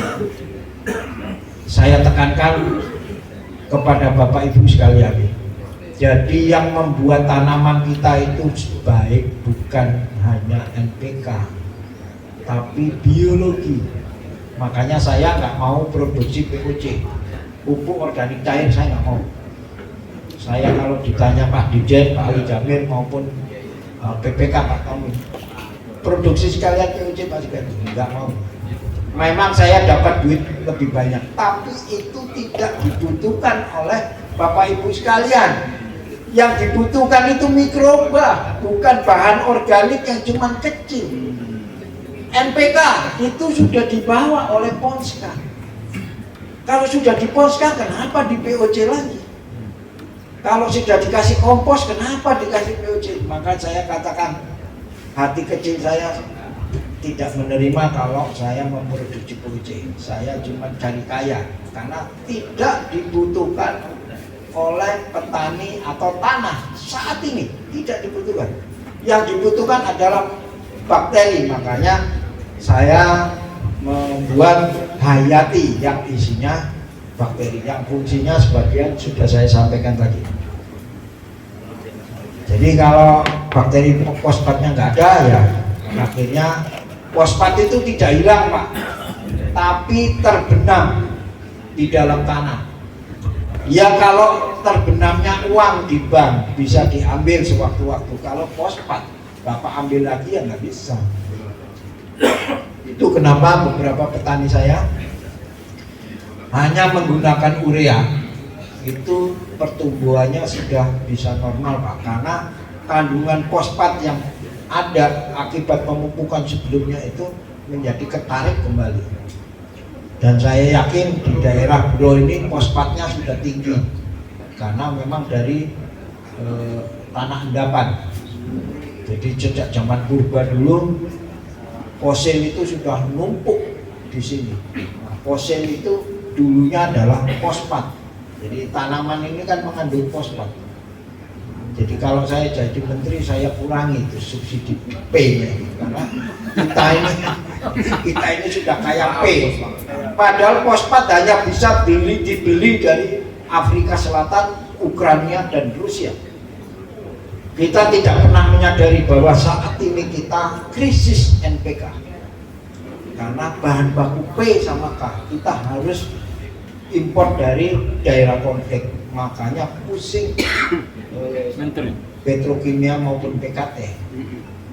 Speaker 9: saya tekankan kepada Bapak Ibu sekalian. Jadi yang membuat tanaman kita itu baik bukan hanya NPK, tapi biologi. Makanya saya nggak mau produksi POC, pupuk organik cair, saya nggak mau. Saya kalau ditanya Pak Dirjen, Pak Ali Jamil maupun PPK Pak Tommy, produksi sekalian POC Pak Dirjen, nggak mau. Memang saya dapat duit lebih banyak, tapi itu tidak dibutuhkan oleh Bapak Ibu sekalian, yang dibutuhkan itu mikroba, bukan bahan organik yang cuma kecil. NPK itu sudah dibawa oleh Ponska. Kalau sudah di Ponska, kenapa di POC lagi? Kalau sudah dikasih kompos, kenapa dikasih POC? Maka saya katakan, hati kecil saya tidak menerima kalau saya memproduksi POC. Saya cuma cari kaya, karena tidak dibutuhkan oleh petani atau tanah saat ini, tidak dibutuhkan. Yang dibutuhkan adalah bakteri. Makanya saya membuat Hayati yang isinya bakteri, yang fungsinya sebagian sudah saya sampaikan tadi. Jadi kalau bakteri fosfatnya nggak ada, ya akhirnya fosfat itu tidak hilang, Pak, tapi terbenam di dalam tanah. Ya kalau terbenamnya uang di bank bisa diambil sewaktu-waktu. Kalau fosfat Bapak ambil lagi ya nggak bisa. Itu kenapa beberapa petani saya hanya menggunakan urea, itu pertumbuhannya sudah bisa normal, Pak, karena kandungan fosfat yang ada akibat pemupukan sebelumnya itu menjadi ketarik kembali. Dan saya yakin di daerah Bro ini fosfatnya sudah tinggi karena memang dari tanah endapan. Jadi sejak zaman purba dulu fosil itu sudah numpuk di sini. Nah, fosil itu dulunya adalah fosfat. Jadi tanaman ini kan mengandung fosfat. Jadi kalau saya jadi menteri, saya kurangi itu subsidi P-nya, karena kita ini sudah kayak P. Padahal fosfat hanya bisa dibeli dari Afrika Selatan, Ukraina dan Rusia. Kita tidak pernah menyadari bahwa saat ini kita krisis NPK. Karena bahan baku P sama K kita harus impor dari daerah konflik. Makanya pusing petrokimia maupun PKT.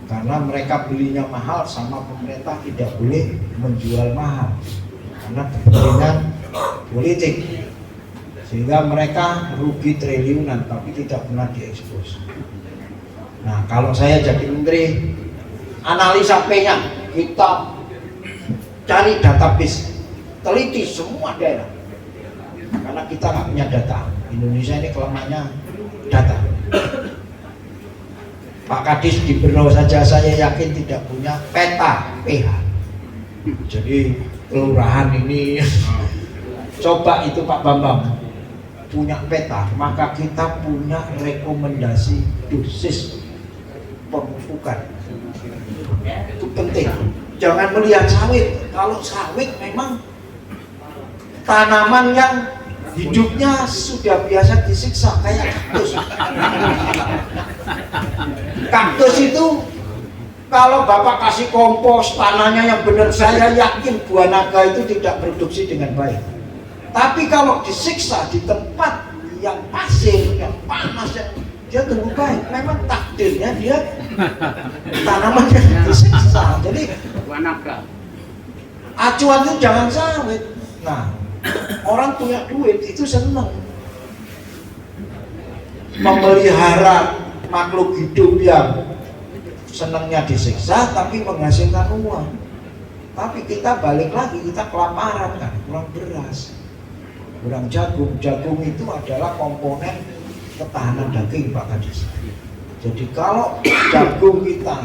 Speaker 9: Karena mereka belinya mahal, sama pemerintah tidak boleh menjual mahal karena kepentingan politik, sehingga mereka rugi triliunan tapi tidak pernah diekspos. Nah, kalau saya jadi menteri, analisa P-nya kita cari database, teliti semua daerah, karena kita nggak punya data. Indonesia ini kelemahannya data. Pak Kadis di Bero saja saya yakin tidak punya peta pH. Jadi kelurahan ini coba itu Pak Bambang punya peta, maka kita punya rekomendasi dosis pemupukan. Itu penting. Jangan melihat sawit. Kalau sawit memang tanaman yang hidupnya sudah biasa disiksa kayak kaktus. Kaktus itu kalau Bapak kasih kompos tanahnya yang benar, saya yakin buah naga itu tidak produksi dengan baik. Tapi kalau disiksa di tempat yang pasir, yang panas, yang dia tumbuh baik. Memang takdirnya dia tanamannya disiksa. Jadi
Speaker 7: buah naga.
Speaker 9: acuan itu jangan sawit. Nah, orang punya duit itu senang memelihara makhluk hidup yang senangnya disiksa tapi menghasilkan uang. Tapi kita balik lagi, kita kelaparan kan, kurang beras, kurang jagung. Jagung itu adalah komponen ketahanan daging, Pak Kadis. Jadi kalau jagung kita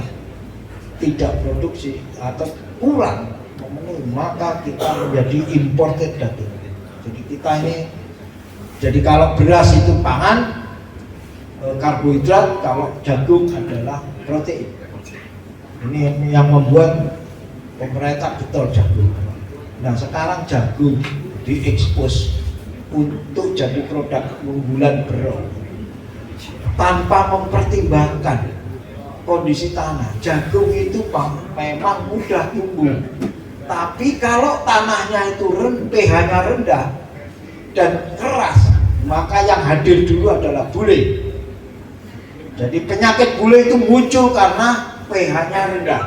Speaker 9: tidak produksi atau kurang memenuhi, maka kita menjadi imported daging. Jadi kita ini, jadi kalau beras itu pangan, karbohidrat, kalau jagung adalah protein. Ini yang membuat pemerintah getol jagung. Nah, sekarang jagung diekspos untuk jadi produk unggulan Bero tanpa mempertimbangkan kondisi tanah. Jagung itu memang mudah tumbuh, tapi kalau tanahnya itu pH-nya rendah dan keras, maka yang hadir dulu adalah bule. Jadi penyakit bule itu muncul karena pH-nya rendah,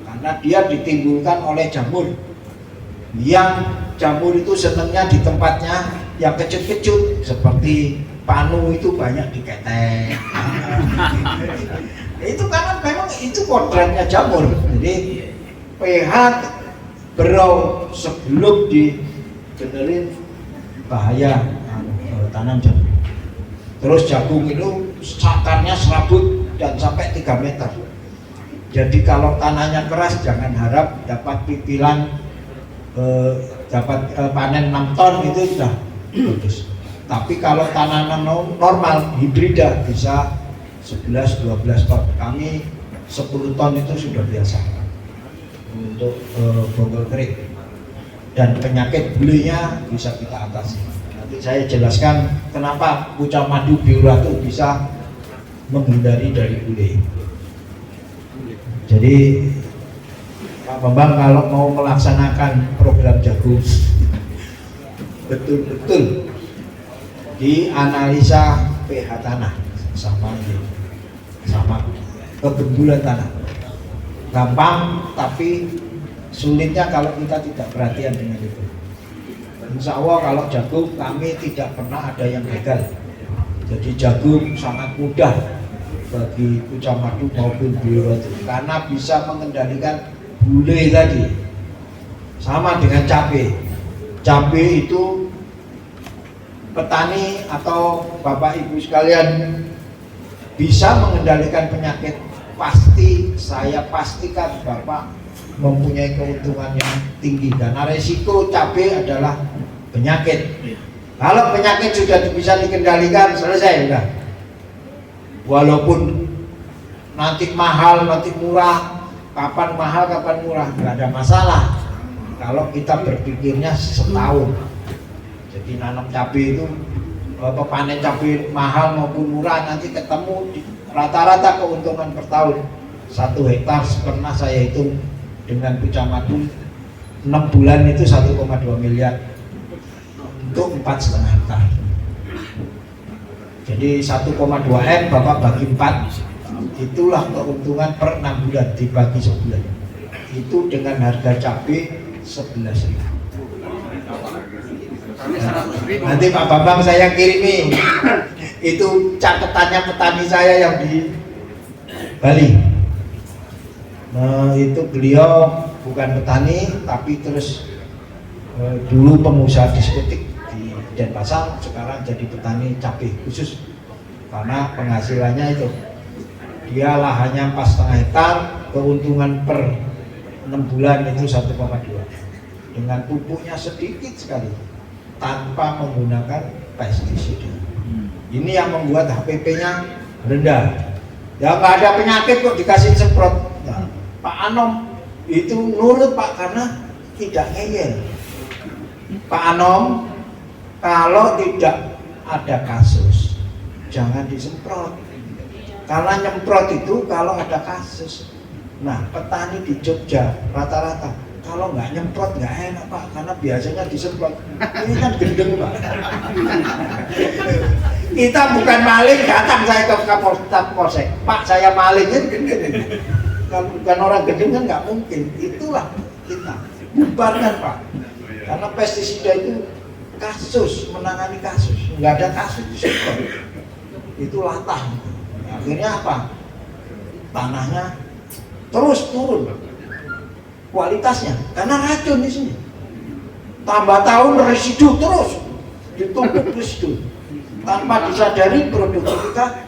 Speaker 9: karena dia ditimbulkan oleh jamur. Yang jamur itu senangnya di tempatnya yang kecut-kecut seperti panu itu banyak diketek. Itu karena memang itu kodratnya jamur. Jadi pH berau sebelum dibenerin bahaya tanam jagung. Terus jagung itu sakarnya serabut dan sampai 3 meter. Jadi kalau tanahnya keras jangan harap dapat pipilan dapat panen 6 ton itu sudah bagus. Tapi kalau tanah normal hibrida bisa 11-12 ton. Kami 10 ton itu sudah biasa untuk bonggol kering. Dan penyakit bulenya bisa kita atasi. Nanti saya jelaskan kenapa pucang madu biura itu bisa menghindari dari bule. Jadi Pak Bambang kalau mau melaksanakan program jagung betul-betul dianalisa pH tanah sama kegembulan tanah. Gampang tapi sulitnya kalau kita tidak perhatian dengan itu. Insya Allah kalau jagung kami tidak pernah ada yang gagal. Jadi jagung sangat mudah bagi pucang madu maupun biura karena bisa mengendalikan bule tadi. Sama dengan cabai. Cabai itu petani atau Bapak Ibu sekalian bisa mengendalikan penyakit, pasti saya pastikan Bapak mempunyai keuntungan yang tinggi karena resiko cabai adalah penyakit. Kalau penyakit sudah bisa dikendalikan, selesai udah. Walaupun nanti mahal, nanti murah, kapan mahal, kapan murah, nggak ada masalah. Kalau kita berpikirnya setahun. Jadi nanam cabai itu panen cabai mahal maupun murah nanti ketemu rata-rata keuntungan per tahun 1 hektar pernah saya hitung dengan pucang madu 6 bulan itu 1,2 miliar untuk 4,5 hektar. Jadi 1,2 M Bapak bagi 4, itulah keuntungan per 6 bulan dibagi sebulan. Itu dengan harga cabai 11.000. Nanti Pak Bambang saya kirimi itu catatannya petani saya yang di Bali. Nah, itu beliau bukan petani tapi terus dulu pengusaha diskotik di Denpasar, sekarang jadi petani cabai khusus karena penghasilannya itu dia lahannya 4,5 hektar, keuntungan per 6 bulan itu 1,2 dengan pupuknya sedikit sekali tanpa menggunakan pestisida. Ini yang membuat HPP-nya rendah. Ya nggak ada penyakit kok dikasih semprot. Nah, Pak Anom itu nurut Pak karena tidak ngeyel. Pak Anom kalau tidak ada kasus jangan disemprot. Karena nyemprot itu kalau ada kasus. Nah petani di Jogja rata-rata kalau nggak nyemprot nggak enak Pak, karena biasanya disemprot. Ini kan gendeng Pak. Kita bukan maling, datang saya ke Kapolsek, Pak saya maling kan gendeng. Kalau bukan orang gendeng kan nggak mungkin. Itulah kita bubarkan Pak. Karena pestisida itu kasus, menangani kasus. Nggak ada kasus disemprot. Itu latah. Akhirnya apa? Tanahnya terus turun kualitasnya karena racun di sini. Tambah tahun residu terus ditumpuk residu tanpa disadari produksi kita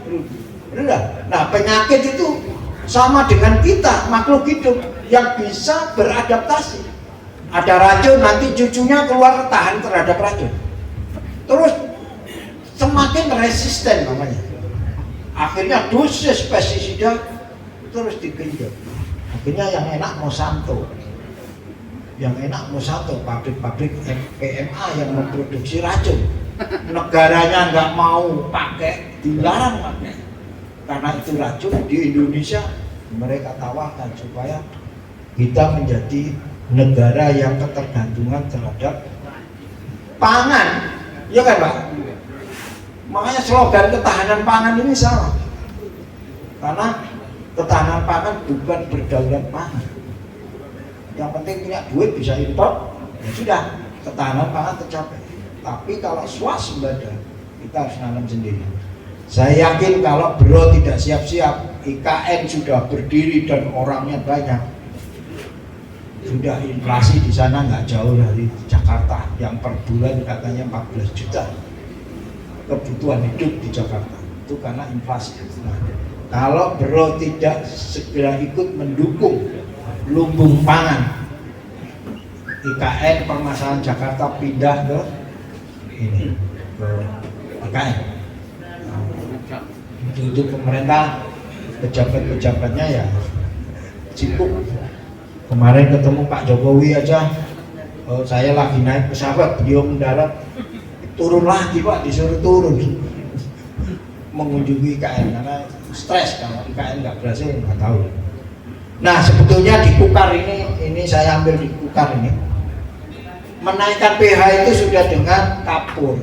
Speaker 9: rendah. Nah penyakit itu sama dengan kita makhluk hidup yang bisa beradaptasi. Ada racun nanti cucunya keluar tahan terhadap racun. Terus semakin resisten namanya. Akhirnya dosis pestisida terus digenjot. Akhirnya yang enak Monsanto, pabrik-pabrik PMA yang memproduksi racun. Negaranya nggak mau pakai, dilarang pakai. Karena itu racun di Indonesia mereka tawarkan supaya kita menjadi negara yang ketergantungan terhadap pangan, ya kan Pak? Makanya slogan ketahanan pangan ini salah. Karena ketahanan pangan bukan berdaulat pangan. Yang penting punya duit bisa impor, ya sudah, ketahanan pangan tercapai. Tapi kalau swasembada kita harus nanam sendiri. Saya yakin kalau Bro tidak siap-siap, IKN sudah berdiri dan orangnya banyak, sudah inflasi di sana nggak jauh dari Jakarta yang per bulan katanya 14 juta kebutuhan hidup di Jakarta itu karena inflasi. Nah, kalau Bro tidak segera ikut mendukung lumbung pangan, IKN permasalahan Jakarta pindah ke ini, ke IKN. Untuk pemerintah, pejabat-pejabatnya ya sibuk. Kemarin ketemu Pak Jokowi aja, saya lagi naik pesawat, beliau mendarat, turun lagi Pak, disuruh turun mengunjungi IKN karena stres kalau IKN nggak berhasil, nggak tahu. Nah sebetulnya di Kukar ini saya ambil di Kukar ini, menaikkan PH itu sudah dengan kapur.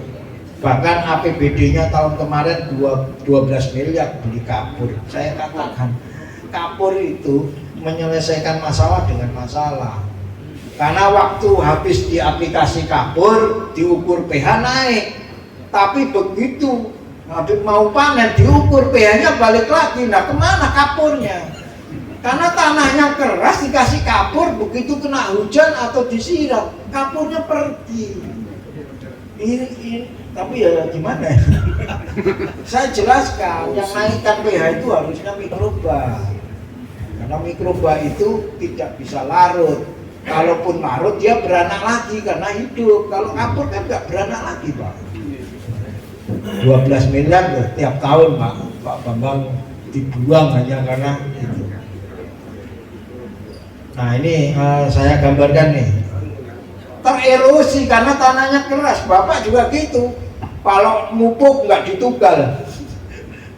Speaker 9: Bahkan APBD-nya tahun kemarin 12 miliar beli kapur. Saya katakan kapur itu menyelesaikan masalah dengan masalah. Karena waktu habis di aplikasi kapur diukur pH naik, tapi begitu habis mau panen diukur pH-nya balik lagi. Nah kemana kapurnya? Karena tanahnya keras dikasih kapur, begitu kena hujan atau disiram kapurnya pergi. Ini tapi ya gimana ya? Saya jelaskan yang naikkan pH itu harusnya mikroba, karena mikroba itu tidak bisa larut. Kalaupun larut dia beranak lagi karena hidup. Kalau kapur kan nggak beranak lagi Pak. 12 miliar tiap tahun Pak Bambang dibuang hanya karena itu. Nah ini saya gambarkan nih, tererosi karena tanahnya keras. Bapak juga gitu, kalau mupuk nggak ditugal,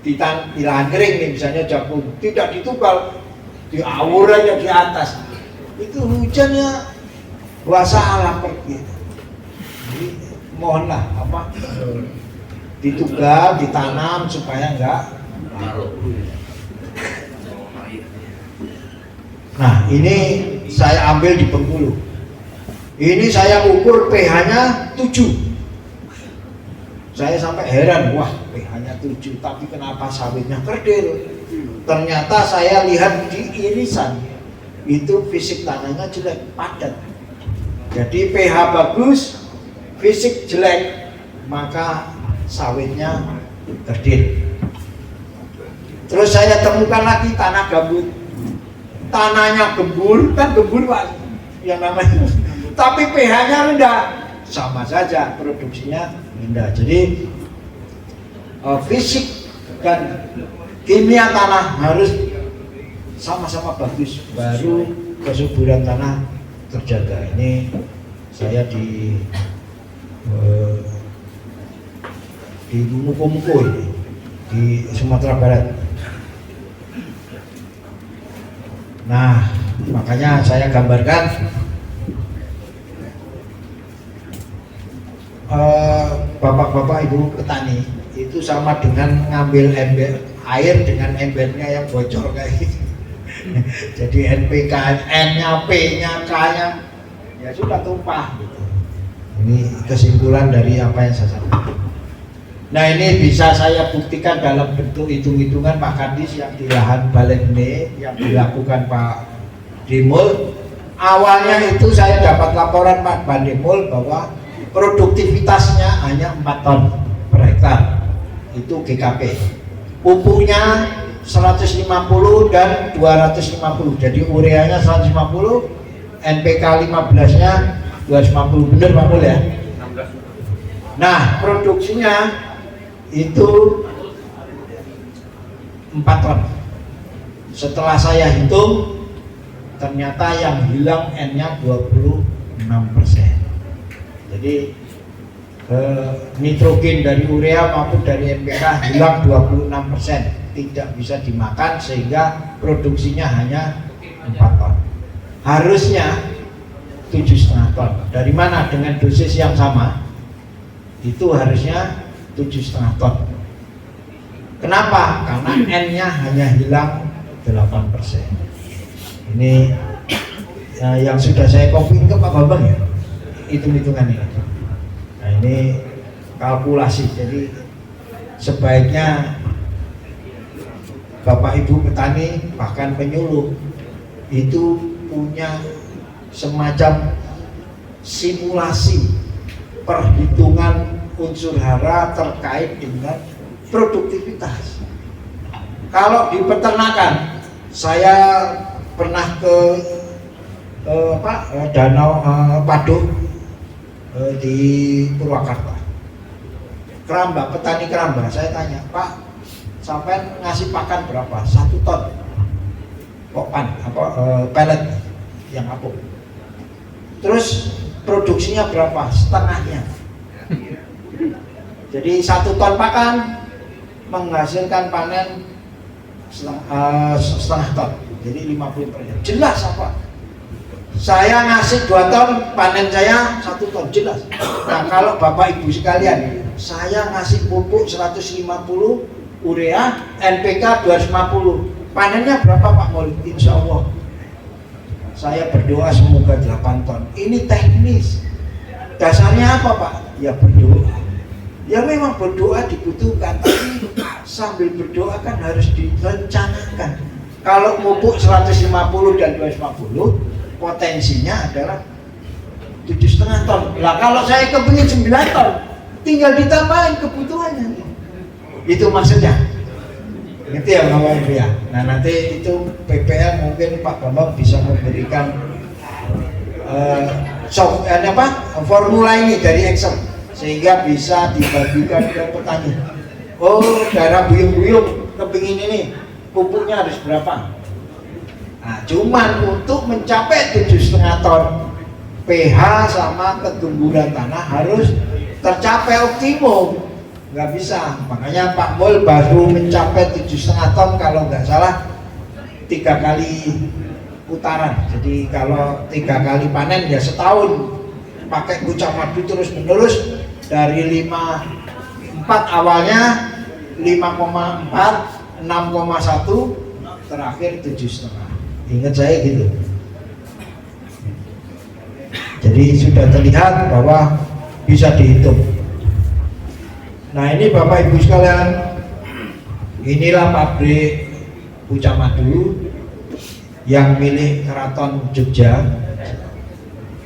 Speaker 9: di lahan kering nih misalnya jagung, tidak ditugal, diawur aja di atas, itu hujannya kuasa alam pergi. Jadi mohonlah ditugal, ditanam supaya nggak larut. Nah ini saya ambil di Bengkulu. Ini saya ukur pH-nya 7. Saya sampai heran, wah pH-nya 7, tapi kenapa sawitnya kerdil? Ternyata saya lihat di irisan, itu fisik tanahnya jelek, padat. Jadi pH bagus, fisik jelek, maka sawitnya kerdil. Terus saya temukan lagi tanah gambut. Tanahnya gembur, kan gembur Pak, yang namanya. Tapi pH-nya rendah, sama saja produksinya rendah. Jadi fisik dan kimia tanah harus sama-sama bagus, baru kesuburan tanah terjaga. Ini saya di Muko-Muko ini, di Sumatera Barat. Nah makanya saya gambarkan bapak-bapak ibu petani itu sama dengan ngambil ember air dengan embernya yang bocor kayak gitu. Jadi NPK, N-nya, P-nya, K-nya ya sudah tumpah gitu. Ini kesimpulan dari apa yang saya sampaikan. Nah ini bisa saya buktikan dalam bentuk hitung-hitungan Pak Kadis yang di lahan Balekne yang dilakukan Pak Dimul. Awalnya itu saya dapat laporan Pak Bandimul bahwa produktivitasnya hanya 4 ton per hektar, itu GKP. Pupuknya 150 dan 250, jadi ureanya 150, NPK 15-nya 250, bener Pak Mul ya? 16. Nah produksinya itu 4 ton. Setelah saya hitung, ternyata yang hilang N-nya 26%. Jadi nitrogen dari urea maupun dari NPK hilang 26%, tidak bisa dimakan sehingga produksinya hanya 4 ton. Harusnya 7,5 ton. Dari mana dengan dosis yang sama? Itu harusnya 7,5 ton. Kenapa? Karena N-nya hanya hilang 8%. Ini yang sudah saya kopiin ke Pak Bambang ya, hitung-hitungan ini. Nah ini kalkulasi, jadi sebaiknya Bapak Ibu petani bahkan penyuluh itu punya semacam simulasi perhitungan unsur hara terkait dengan produktivitas. Kalau di peternakan, saya pernah ke Danau Paduk di Purwakarta. Keramba, petani keramba, saya tanya, Pak, sampai ngasih pakan berapa? 1 ton pokpan, pelet yang apung. Terus produksinya berapa? Setengahnya. Jadi 1 ton pakan menghasilkan panen setengah ton, jadi 50%. Jelas apa? Saya ngasih 2 ton, panen saya 1 ton, jelas. Nah, kalau Bapak Ibu sekalian, saya ngasih pupuk 150, urea, NPK 250, panennya berapa Pak Mul? Insya Allah saya berdoa semoga 8 ton. Ini teknis. Dasarnya apa Pak? Ya berdoa. Ya memang berdoa dibutuhkan, tapi sambil berdoa kan harus direncanakan. Kalau pupuk 150 dan 250, potensinya adalah 7,5 ton. Lah kalau saya kepingin 9 ton, tinggal ditambahin kebutuhannya. Itu maksudnya. Gitu ya Bapak Ibu ya. Nah nanti itu PPL mungkin Pak Bambang bisa memberikan formula ini dari Excel sehingga bisa dibagikan ke petani. Oh, daerah buyung-buyung kepingin ini pupuknya harus berapa? Nah, cuman untuk mencapai 7,5 ton pH sama ketumburan tanah harus tercapai optimum. Nggak bisa, makanya Pak Mul baru mencapai 7,5 ton kalau nggak salah 3 kali putaran. Jadi kalau 3 kali panen ya setahun pakai kucak madu terus menerus dari 5,4 awalnya 5,4 6,1 terakhir 7,5. Ingat saya gitu. Jadi sudah terlihat bahwa bisa dihitung. Nah ini Bapak Ibu sekalian, inilah pabrik kucak madu yang milik Keraton Jogja.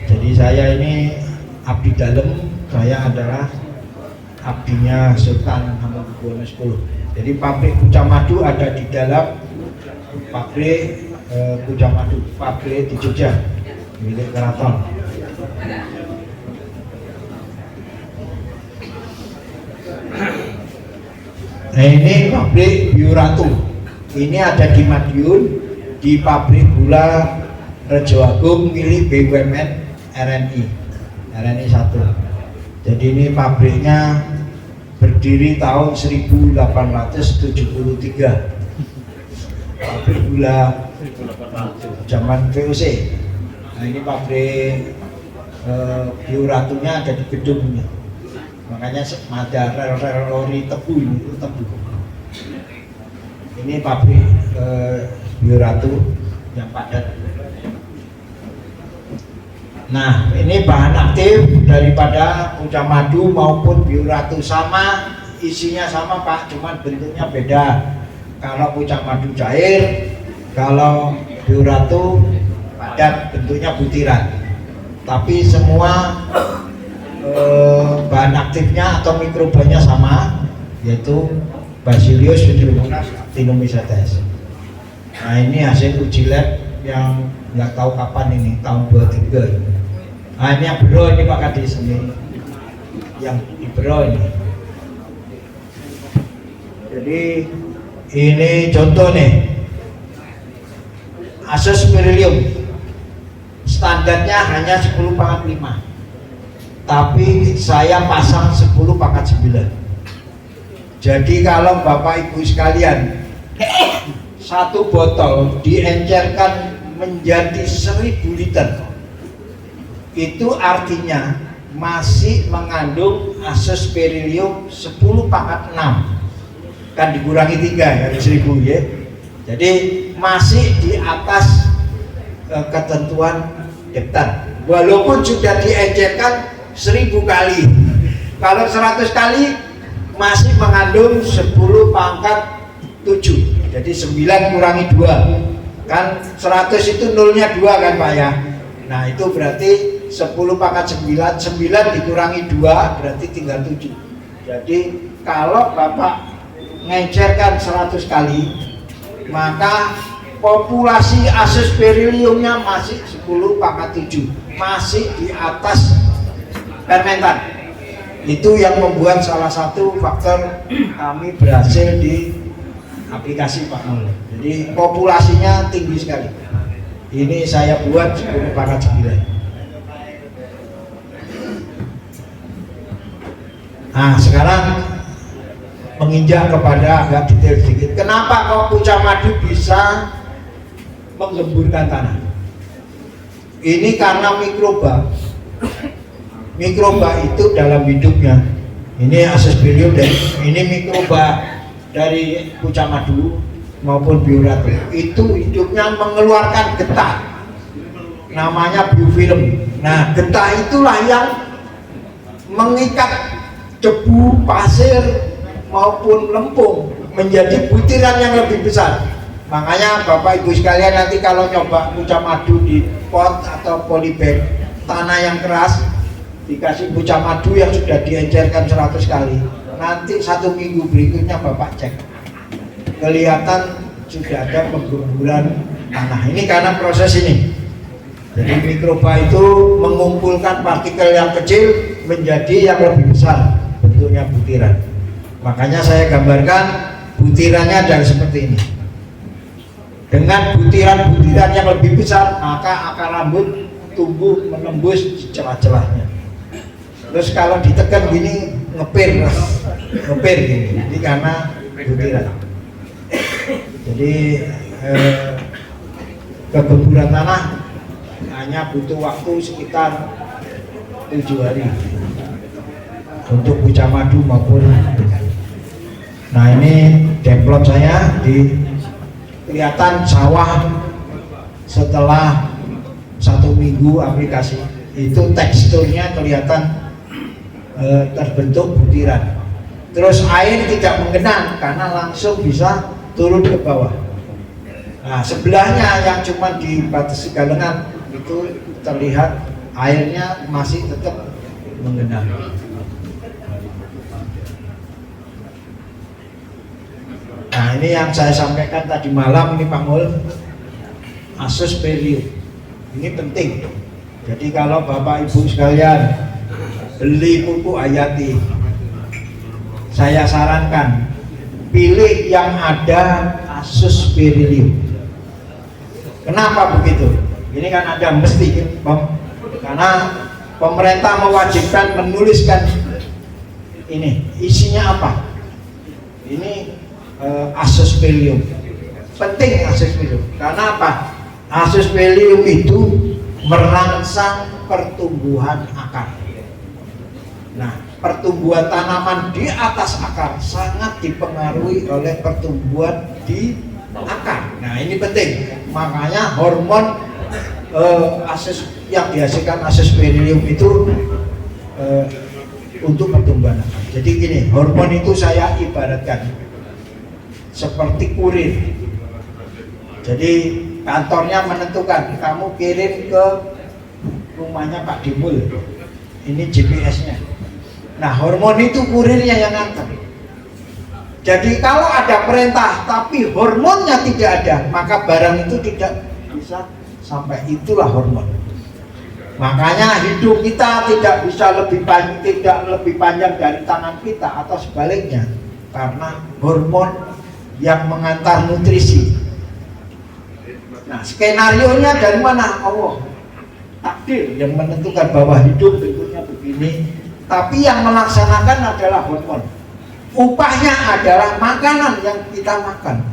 Speaker 9: Jadi saya ini abdi dalam, saya adalah abdinya Sultan Hamengkubuwono X. Jadi pabrik kucak madu ada di dalam pabrik kucak madu, pabrik di Jogja milik Keraton. Nah ini pabrik Bioratu, ini ada di Madiun, di pabrik gula Rejo Agung milik BUMN RNI 1. Jadi ini pabriknya berdiri tahun 1873, pabrik gula zaman VOC. Nah ini pabrik Bioratunya ada di gedung ini. Makanya ada rel lori tebu ini, itu tebu. Ini pabrik Bioratu yang padat. Nah, ini bahan aktif daripada kucak madu maupun Bioratu, sama isinya sama Pak, cuman bentuknya beda. Kalau kucak madu cair, kalau Bioratu padat bentuknya butiran. Tapi semua bahan aktifnya atau mikrobanya sama, yaitu Bacillus pseudomonas actinomycetes. Nah ini hasil uji lab yang nggak tahu kapan ini, tahun 23. Nah ini yang bro ini Pak Kadis, ini yang di bro ini. Jadi ini contoh nih, Azospirillum standarnya hanya 10/5. Tapi saya pasang 10/9. Jadi kalau Bapak Ibu sekalian, satu botol diencerkan menjadi 1000 liter, itu artinya masih mengandung Azospirillum 10/6, kan dikurangi 3 dari 1000 ya. Jadi masih di atas ketentuan hektar, walaupun sudah diencerkan 1000 kali. Kalau 100 kali masih mengandung 10 pangkat 7. Jadi 9 kurangi 2. Kan 100 itu nolnya 2 kan Pak ya. Nah itu berarti 10 pangkat 9, 9 dikurangi 2 berarti tinggal 7. Jadi kalau Bapak ngecerkan 100 kali, maka populasi Aspergilliumnya masih 10 pangkat 7, masih di atas fermentan. Itu yang membuat salah satu faktor kami berhasil di aplikasi Pak Mul. Jadi populasinya tinggi sekali. Ini saya buat 10 pangkat 9. Nah sekarang menginjak kepada agak detail sedikit. Kenapa kok pucah madu bisa menggemburkan tanah? Ini karena mikroba. Mikroba itu dalam hidupnya, ini Aspergillium dan ini mikroba dari pucah madu maupun bioratu, itu hidupnya mengeluarkan getah, namanya biofilm. Nah, getah itulah yang mengikat debu, pasir maupun lempung menjadi butiran yang lebih besar. Makanya Bapak Ibu sekalian nanti kalau nyoba pucah madu di pot atau polybag tanah yang keras, dikasih pucah madu yang sudah diencerkan 100 kali, nanti 1 minggu berikutnya Bapak cek, kelihatan sudah ada penggemburan tanah. Ini karena proses ini. Jadi mikroba itu mengumpulkan partikel yang kecil menjadi yang lebih besar, bentuknya butiran. Makanya saya gambarkan butirannya adalah seperti ini. Dengan butiran-butiran yang lebih besar, maka akar rambut tumbuh menembus celah-celahnya. Terus kalau ditekan gini ngepir gini. Ini karena butiran. Jadi kegemburan tanah hanya butuh waktu sekitar 7 hari untuk pucah madu maupun. Nah ini demplot saya di kelihatan sawah setelah 1 minggu aplikasi itu teksturnya kelihatan terbentuk butiran. Terus air tidak menggenang karena langsung bisa turun ke bawah. Nah sebelahnya yang cuma dibatasi galengan itu terlihat airnya masih tetap menggenang. Nah ini yang saya sampaikan tadi malam ini Pak Mul, Aspergillium ini penting. Jadi kalau Bapak Ibu sekalian beli pupuk hayati, saya sarankan pilih yang ada Aspergillium. Kenapa begitu? Ini kan ada mesti, karena pemerintah mewajibkan menuliskan ini isinya apa. Ini Aspergillium. Penting Aspergillium. Karena apa? Aspergillium itu merangsang pertumbuhan akar. Nah, pertumbuhan tanaman di atas akar sangat dipengaruhi oleh pertumbuhan di akar. Nah, ini penting. Makanya hormon yang dihasilkan Aspergillium itu untuk pertumbuhan akar. Jadi gini, hormon itu saya ibaratkan seperti kurir. Jadi kantornya menentukan kamu kirim ke rumahnya Pak Dimul, ini GPS-nya. Nah hormon itu kurirnya yang nganter. Jadi kalau ada perintah tapi hormonnya tidak ada, maka barang itu tidak bisa sampai. Itulah hormon. Makanya hidup kita tidak bisa lebih panjang dari tangan kita atau sebaliknya, karena hormon yang mengantar nutrisi. Nah skenario-nya dari mana? Allah, takdir yang menentukan bahwa hidup bentuknya begini, tapi yang melaksanakan adalah hormon. Upahnya adalah makanan yang kita makan.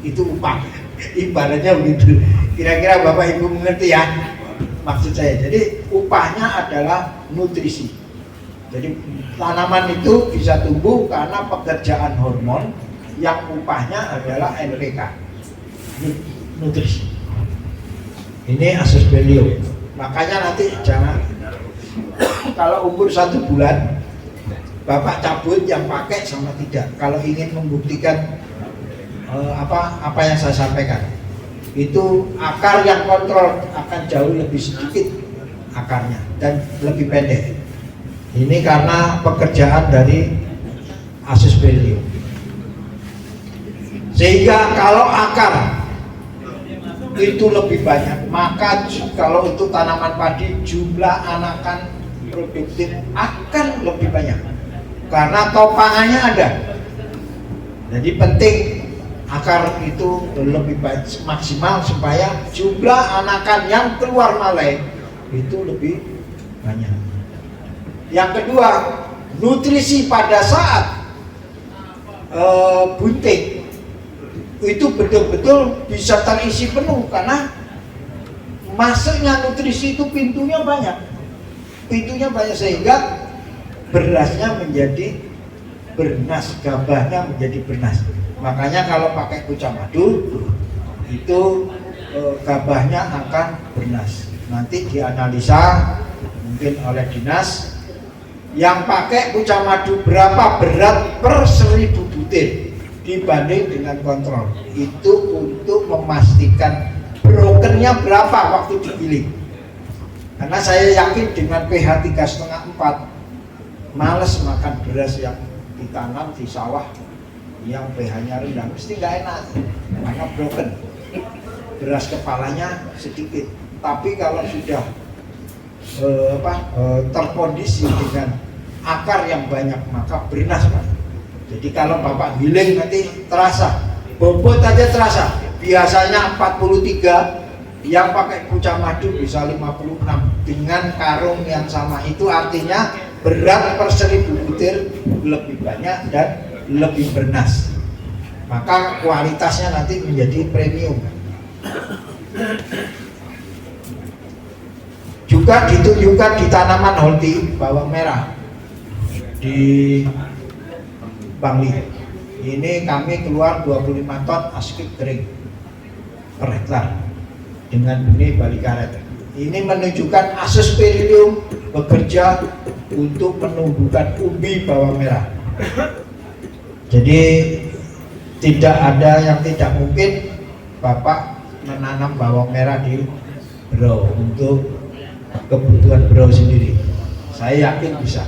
Speaker 9: Itu upah. Ibaratnya begitu. Kira-kira Bapak Ibu mengerti ya maksud saya. Jadi upahnya adalah nutrisi. Jadi tanaman itu bisa tumbuh karena pekerjaan hormon yang upahnya adalah NPK, nutrisi. Ini Aspergillium. Makanya nanti jangan kalau umur 1 bulan Bapak cabut yang pakai sama tidak. Kalau ingin membuktikan apa yang saya sampaikan, itu akar yang kontrol akan jauh lebih sedikit akarnya dan lebih pendek. Ini karena pekerjaan dari asus beryllium. Sehingga kalau akar itu lebih banyak, maka kalau untuk tanaman padi jumlah anakan produktif akan lebih banyak karena topangannya ada. Jadi penting akar itu lebih maksimal supaya jumlah anakan yang keluar malai itu lebih banyak. Yang kedua, nutrisi pada saat bunting itu betul-betul bisa terisi penuh karena masuknya nutrisi itu pintunya banyak sehingga berasnya menjadi bernas, gabahnya menjadi bernas. Makanya kalau pakai kuca madu itu gabahnya akan bernas. Nanti dianalisa mungkin oleh dinas yang pakai kuca madu berapa berat per 1000 butir dibanding dengan kontrol, itu untuk memastikan brokernya berapa waktu digiling. Karena saya yakin dengan pH 3,5-4 males makan beras yang ditanam di sawah yang pH-nya rendah, mesti nggak enak karena broken, beras kepalanya sedikit. Tapi kalau sudah terkondisi dengan akar yang banyak maka bernas, Pak. Jadi kalau Bapak giling nanti terasa, bobot aja terasa. Biasanya 43, yang pakai kuca madu bisa 56 dengan karung yang sama. Itu artinya berat per 1000 butir lebih banyak dan lebih bernas. Maka kualitasnya nanti menjadi premium. Juga ditunjukkan di tanaman holti bawang merah di Bangli. Ini kami keluar 25 ton askip kering per hektar dengan benih Bali karet. Ini menunjukkan asus beryllium bekerja untuk menumbuhkan umbi bawang merah. Jadi tidak ada yang tidak mungkin Bapak menanam bawang merah di Berau untuk kebutuhan Berau sendiri. Saya yakin bisa.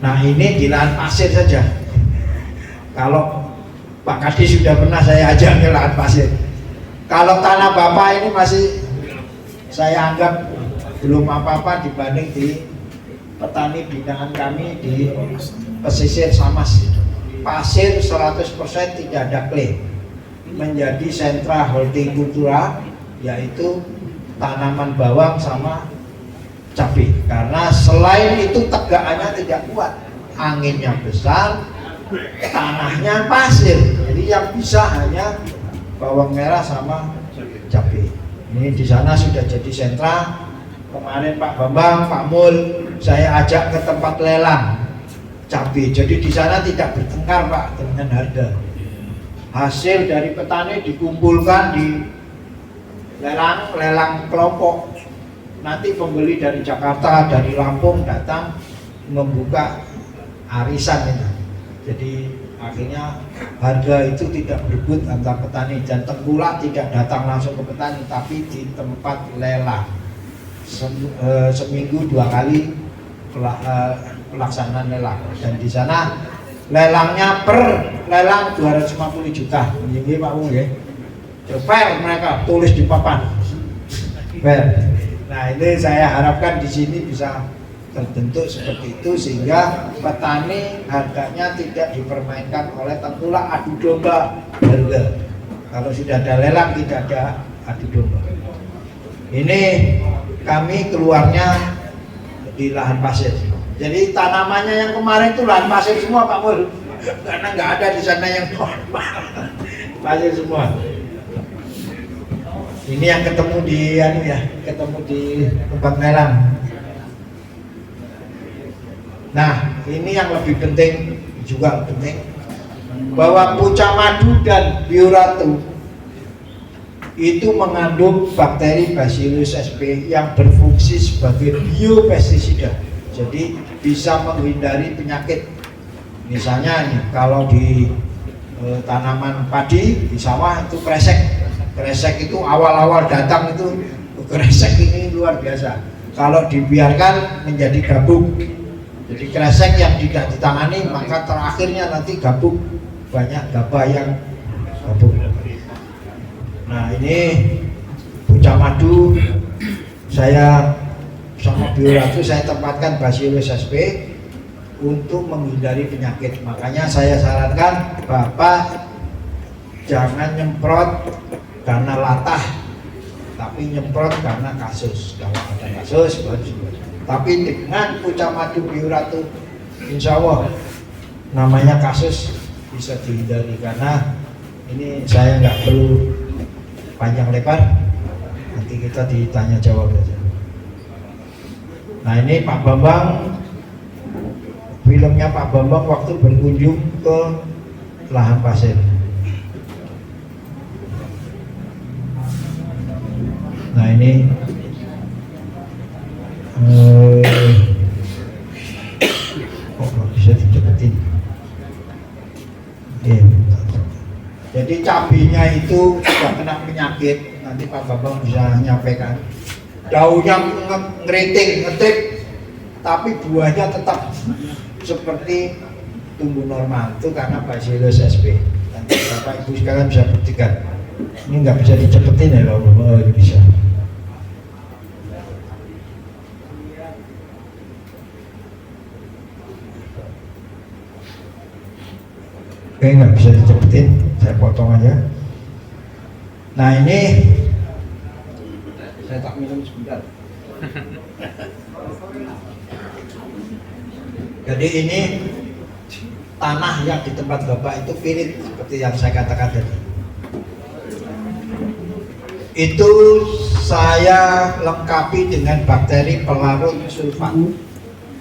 Speaker 9: Nah ini di lahan pasir saja. Kalau Pak Kadi sudah pernah saya ajak ke lahan pasir. Kalau tanah Bapak ini masih saya anggap belum apa-apa dibanding di petani binaan kami di pesisir Samas. Pasir 100% tidak ada clay. Menjadi sentra hortikultura, yaitu tanaman bawang sama cabai. Karena selain itu tegakannya tidak kuat, anginnya besar, tanahnya pasir, jadi yang bisa hanya bawang merah sama cabai. Ini di sana sudah jadi sentra. Kemarin Pak Bambang, Pak Mul, saya ajak ke tempat lelang cabai. Jadi di sana tidak bertengkar Pak dengan harga. Hasil dari petani dikumpulkan di lelang kelompok. Nanti pembeli dari Jakarta, dari Lampung datang membuka arisan itu. Jadi akhirnya harga itu tidak berebut antar petani dan tengkulak tidak datang langsung ke petani, tapi di tempat lelang. Seminggu 2 kali pelaksanaan lelang, dan di sana lelangnya per lelang 250 juta. Ini Pak Wong ya. Fair mereka tulis di papan. Fair. Nah ini saya harapkan di sini bisa terbentuk seperti itu sehingga petani harganya tidak dipermainkan oleh tengkulak adu domba harga. Kalau sudah ada lelang tidak ada adu domba. Ini kami keluarnya di lahan pasir. Jadi tanamannya yang kemarin itu lahan pasir semua Pak Mul, karena nggak ada di sana yang normal, pasir semua. Ini yang ketemu di ketemu di tempat lelang. Nah, ini yang lebih penting juga penting bahwa puca madu dan bioratu itu mengandung bakteri Bacillus sp yang berfungsi sebagai biopestisida. Jadi bisa menghindari penyakit. Misalnya nih, kalau di tanaman padi di sawah itu kresek itu awal-awal datang itu kresek ini luar biasa. Kalau dibiarkan menjadi gabuk, jadi kresek yang tidak ditangani maka terakhirnya nanti gabuk, banyak gabah yang gabuk. Nah ini Pucak Madu saya sama Bioratu saya tempatkan Bacillus sp untuk menghindari penyakit. Makanya saya sarankan Bapak jangan nyemprot karena latah, tapi nyemprot karena kasus. Kalau ada kasus baru. Tapi dengan Pucak Madu Bioratu insya Allah namanya kasus bisa dihindari, karena ini saya nggak perlu panjang lebar, nanti kita ditanya jawab saja. Nah ini Pak Bambang, filmnya Pak Bambang waktu berkunjung ke lahan pasir. Nah ini kok nggak bisa dicepetin. Jadi cabenya itu sudah kena penyakit, nanti Pak Bambang bisa nyampaikan. Daunnya ngeriting, ngetrip, tapi buahnya tetap seperti tumbuh normal. Itu karena Bacillus sp. Nanti Bapak Ibu sekalian bisa buktikan. Ini nggak bisa dicepetin ya kalau bisa. Oke, nggak bisa dicepetin, saya potong aja. Nah ini saya tak minum sebentar. Jadi ini tanah yang di tempat Bapak itu pirit seperti yang saya katakan tadi. Itu saya lengkapi dengan bakteri pelarut sulfat,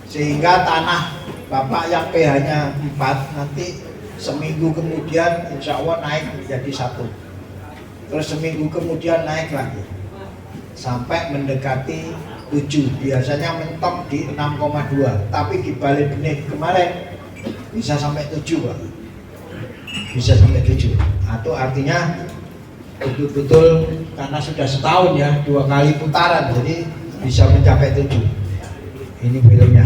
Speaker 9: sehingga tanah Bapak yang pH-nya 4 nanti seminggu kemudian insya Allah naik menjadi 1, terus seminggu kemudian naik lagi sampai mendekati 7, biasanya mentok di 6,2, tapi di balik benih kemarin bisa sampai 7 Pak. Bisa sampai 7, atau artinya betul-betul karena sudah setahun ya 2 kali putaran, jadi bisa mencapai 7. Ini filmnya,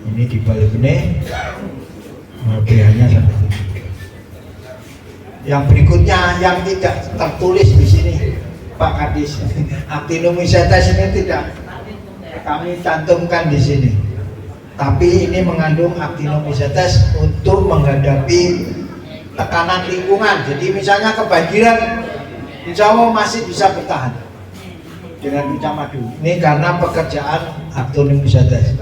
Speaker 9: ini di balik benih pH-nya sampai 7. Yang berikutnya yang tidak tertulis di sini Pak Kadis, Actinomycetes ini tidak kami cantumkan di sini, tapi ini mengandung Actinomycetes untuk menghadapi tekanan lingkungan. Jadi misalnya kebanjiran, insya Allah masih bisa bertahan dengan Pucak Madu. Ini karena pekerjaan Actinomycetes.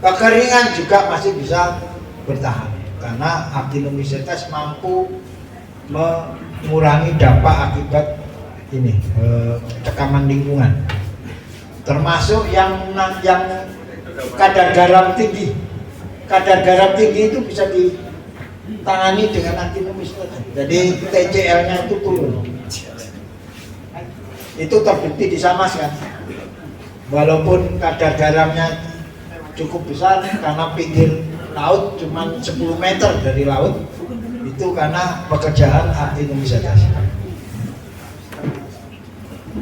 Speaker 9: Kekeringan juga masih bisa bertahan karena Actinomycetes mampu mengurangi dampak akibat ini tekanan lingkungan, termasuk yang kadar garam tinggi. Kadar garam tinggi itu bisa ditangani dengan Actinomycetes. Jadi TCL-nya itu turun. Itu terbukti di Samas kan. Walaupun kadar garamnya cukup besar karena pinggir laut cuma 10 meter dari laut, itu karena pekerjaan Actinomycetes.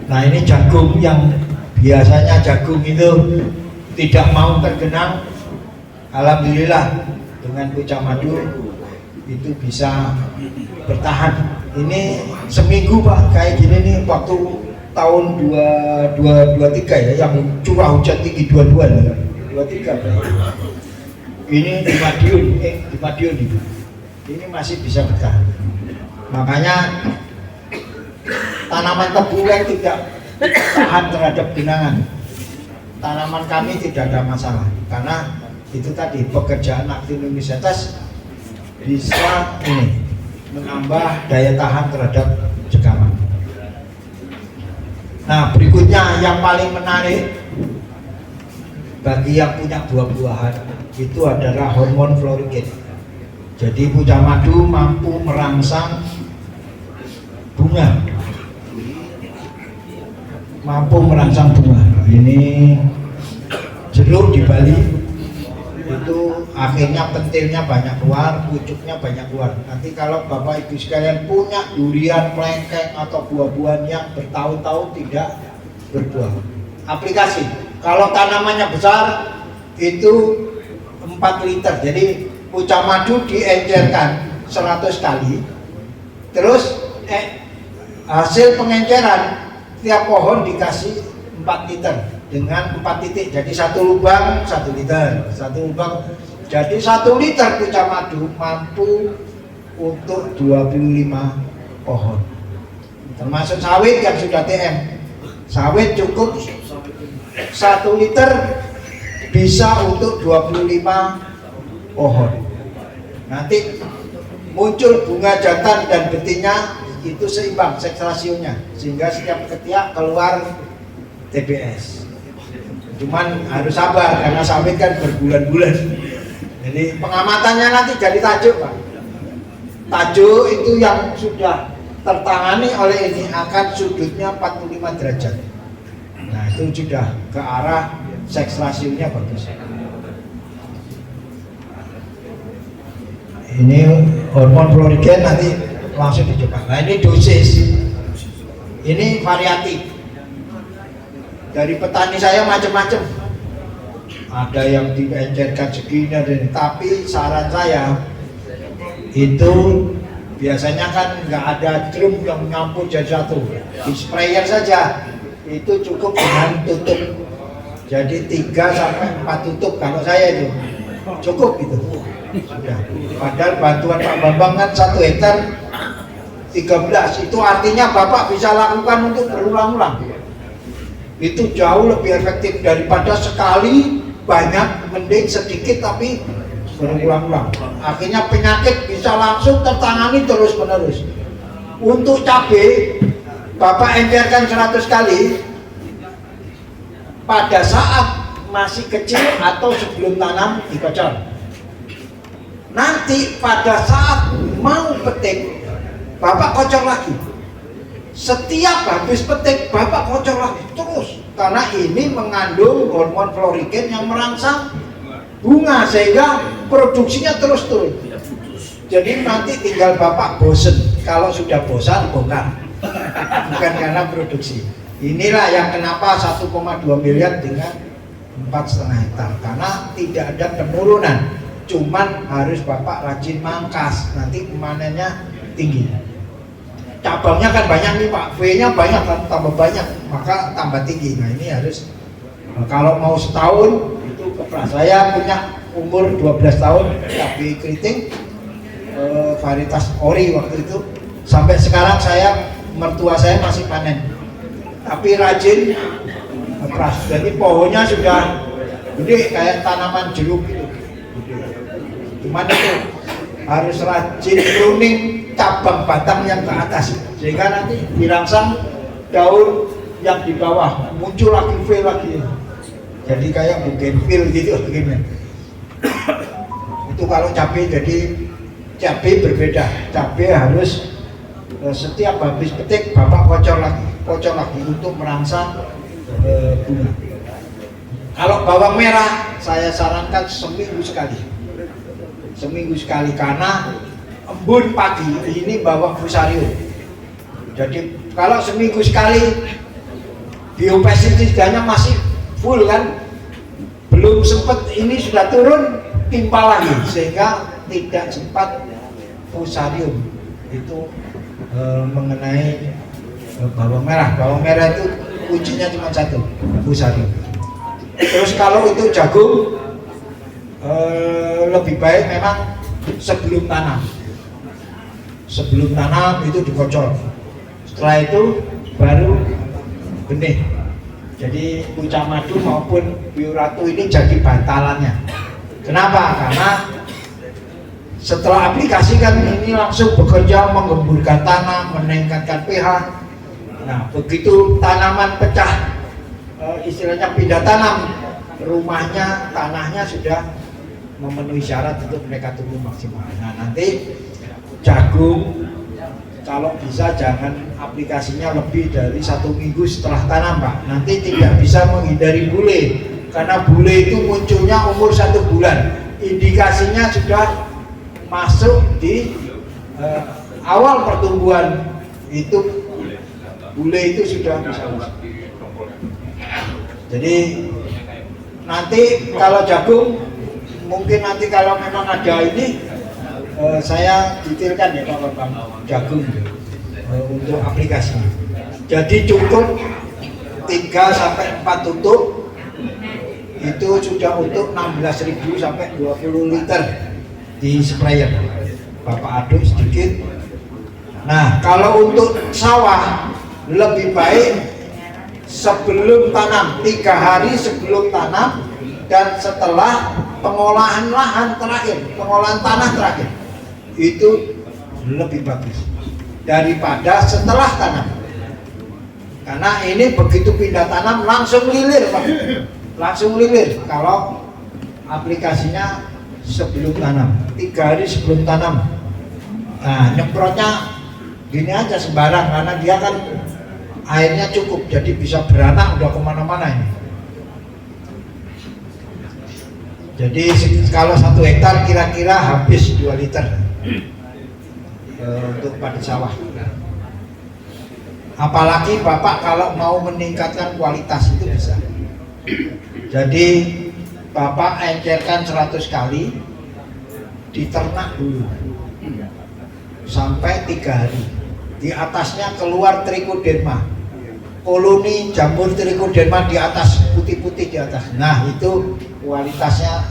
Speaker 9: Nah ini jagung yang biasanya jagung itu tidak mau tergenang, alhamdulillah dengan Pucak Madu itu bisa bertahan. Ini seminggu Pak kayak gini nih, waktu tahun 2023 ya, yang curah hujan tinggi 23 ini di Madiun itu. Ini masih bisa bertahan. Makanya tanaman tebu yang tidak tahan terhadap genangan, tanaman kami tidak ada masalah, karena itu tadi pekerjaan Actinomycetes bisa ini menambah daya tahan terhadap jekaman. Nah berikutnya yang paling menarik bagi yang punya buah-buahan itu adalah hormon florigen. Jadi Pucak Madu mampu merangsang bunga, Ini jeruk di Bali itu akhirnya pentilnya banyak keluar, pucuknya banyak keluar. Nanti kalau Bapak Ibu sekalian punya durian, melengkeng atau buah-buahan yang bertahun-tahun tidak berbuah, aplikasi. Kalau tanamannya besar itu 4 liter. Jadi pucak madu diencerkan 100 kali. Terus hasil pengenceran tiap pohon dikasih 4 liter dengan 4 titik. Jadi 1 lubang 1 liter, 1 lubang. Jadi 1 liter pucak madu mampu untuk 25 pohon. Termasuk sawit yang sudah TM. Sawit cukup 1 liter bisa untuk 25 pohon. Nanti muncul bunga jantan dan betina itu seimbang seks rasionya, sehingga setiap ketiak keluar TBS. Cuman harus sabar karena sawit kan berbulan-bulan. Jadi pengamatannya nanti jadi tajuk, Pak. Tajuk itu yang sudah tertangani oleh ini akan sudutnya 45 derajat. Nah itu sudah ke arah seks rasionya bagus. Ini hormon florigen nanti langsung dicoba. Nah ini dosis, ini variatif. Dari petani saya macam-macam. Ada yang diencerkan segini, tapi saran saya itu biasanya kan nggak ada drum yang nyampur jadi satu. Di sprayer saja itu cukup dengan tutup. Jadi 3 sampai 4 tutup kalau saya itu cukup itu. Sudah. Padahal bantuan Pak Bambang kan 1 hektar 13. Itu artinya Bapak bisa lakukan untuk berulang-ulang. Itu jauh lebih efektif daripada sekali banyak, mending sedikit tapi berulang-ulang. Akhirnya penyakit bisa langsung tertangani terus-menerus. Untuk cabai, Bapak encerkan 100 kali pada saat masih kecil atau sebelum tanam dikocor. Nanti pada saat mau petik, Bapak kocor lagi. Setiap habis petik, Bapak kocor lagi terus. Karena ini mengandung hormon florigen yang merangsang bunga sehingga produksinya terus turun. Jadi nanti tinggal Bapak bosen. Kalau sudah bosan, bongkar. Bukan karena produksi. Inilah yang kenapa 1,2 miliar dengan 4,5 hektar. Karena tidak ada penurunan. Cuman harus Bapak rajin mangkas. Nanti panennya tinggi. Cabangnya kan banyak nih Pak, V-nya banyak kan, tambah banyak, maka tambah tinggi. Nah ini harus, kalau mau setahun, itu kepala saya punya umur 12 tahun, tapi keriting, varietas ori waktu itu, sampai sekarang mertua saya masih panen. Tapi rajin, keras, jadi pohonnya sudah gede kayak tanaman jeruk gitu. Cuman itu harus rajin pruning cabang batang yang ke atas sehingga nanti dirangsang daun yang di bawah muncul lagi V lagi, jadi kayak bougainville gitu begini. Itu kalau cabai. Jadi cabai berbeda, cabai harus setiap habis petik Bapak kocor lagi untuk merangsang bunga. Kalau bawang merah saya sarankan seminggu sekali karena embun pagi ini bawang fusarium. Jadi kalau seminggu sekali biopestisidanya masih full kan, belum sempat ini sudah turun timpa lagi sehingga tidak sempat fusarium itu mengenai bawang merah. Bawang merah itu kuncinya cuma satu, fusarium. Terus kalau itu jagung lebih baik memang sebelum tanam itu dikocor. Setelah itu baru benih. Jadi pucak madu maupun bioratu ini jadi bantalannya. Kenapa? Karena setelah aplikasi kan ini langsung bekerja menggemburkan tanah, meningkatkan pH. Nah begitu tanaman pecah, istilahnya pindah tanam, rumahnya, tanahnya sudah memenuhi syarat untuk mereka tumbuh maksimal. Nah nanti jagung kalau bisa jangan aplikasinya lebih dari 1 minggu setelah tanam Pak. Nanti tidak bisa menghindari bule Karena bule itu munculnya umur 1 bulan, indikasinya sudah masuk di awal pertumbuhan itu, bule itu sudah bisa masuk. Jadi nanti kalau jagung, mungkin nanti kalau memang ada ini, saya detailkan ya Pak Bambang, jagung untuk aplikasinya. Jadi cukup 3-4 tutup itu sudah untuk 16.000 sampai 20 liter di sprayer. Bapak aduk sedikit. Nah, kalau untuk sawah lebih baik sebelum tanam, 3 hari sebelum tanam dan setelah pengolahan lahan terakhir, pengolahan tanah terakhir, itu lebih bagus daripada setelah tanam. Karena ini begitu pindah tanam langsung lilir Pak, langsung lilir kalau aplikasinya sebelum tanam, 3 hari sebelum tanam. Nah, nyemprotnya gini aja sembarang karena dia kan airnya cukup, jadi bisa beranak udah kemana-mana ini. Jadi kalau 1 hektar kira-kira habis 2 liter untuk padi sawah. Apalagi Bapak kalau mau meningkatkan kualitas itu bisa. Jadi Bapak encerkan 100 kali, diternak dulu sampai 3 hari. Di atasnya keluar trichoderma, koloni jamur trichoderma di atas, putih-putih di atas. Nah, itu kualitasnya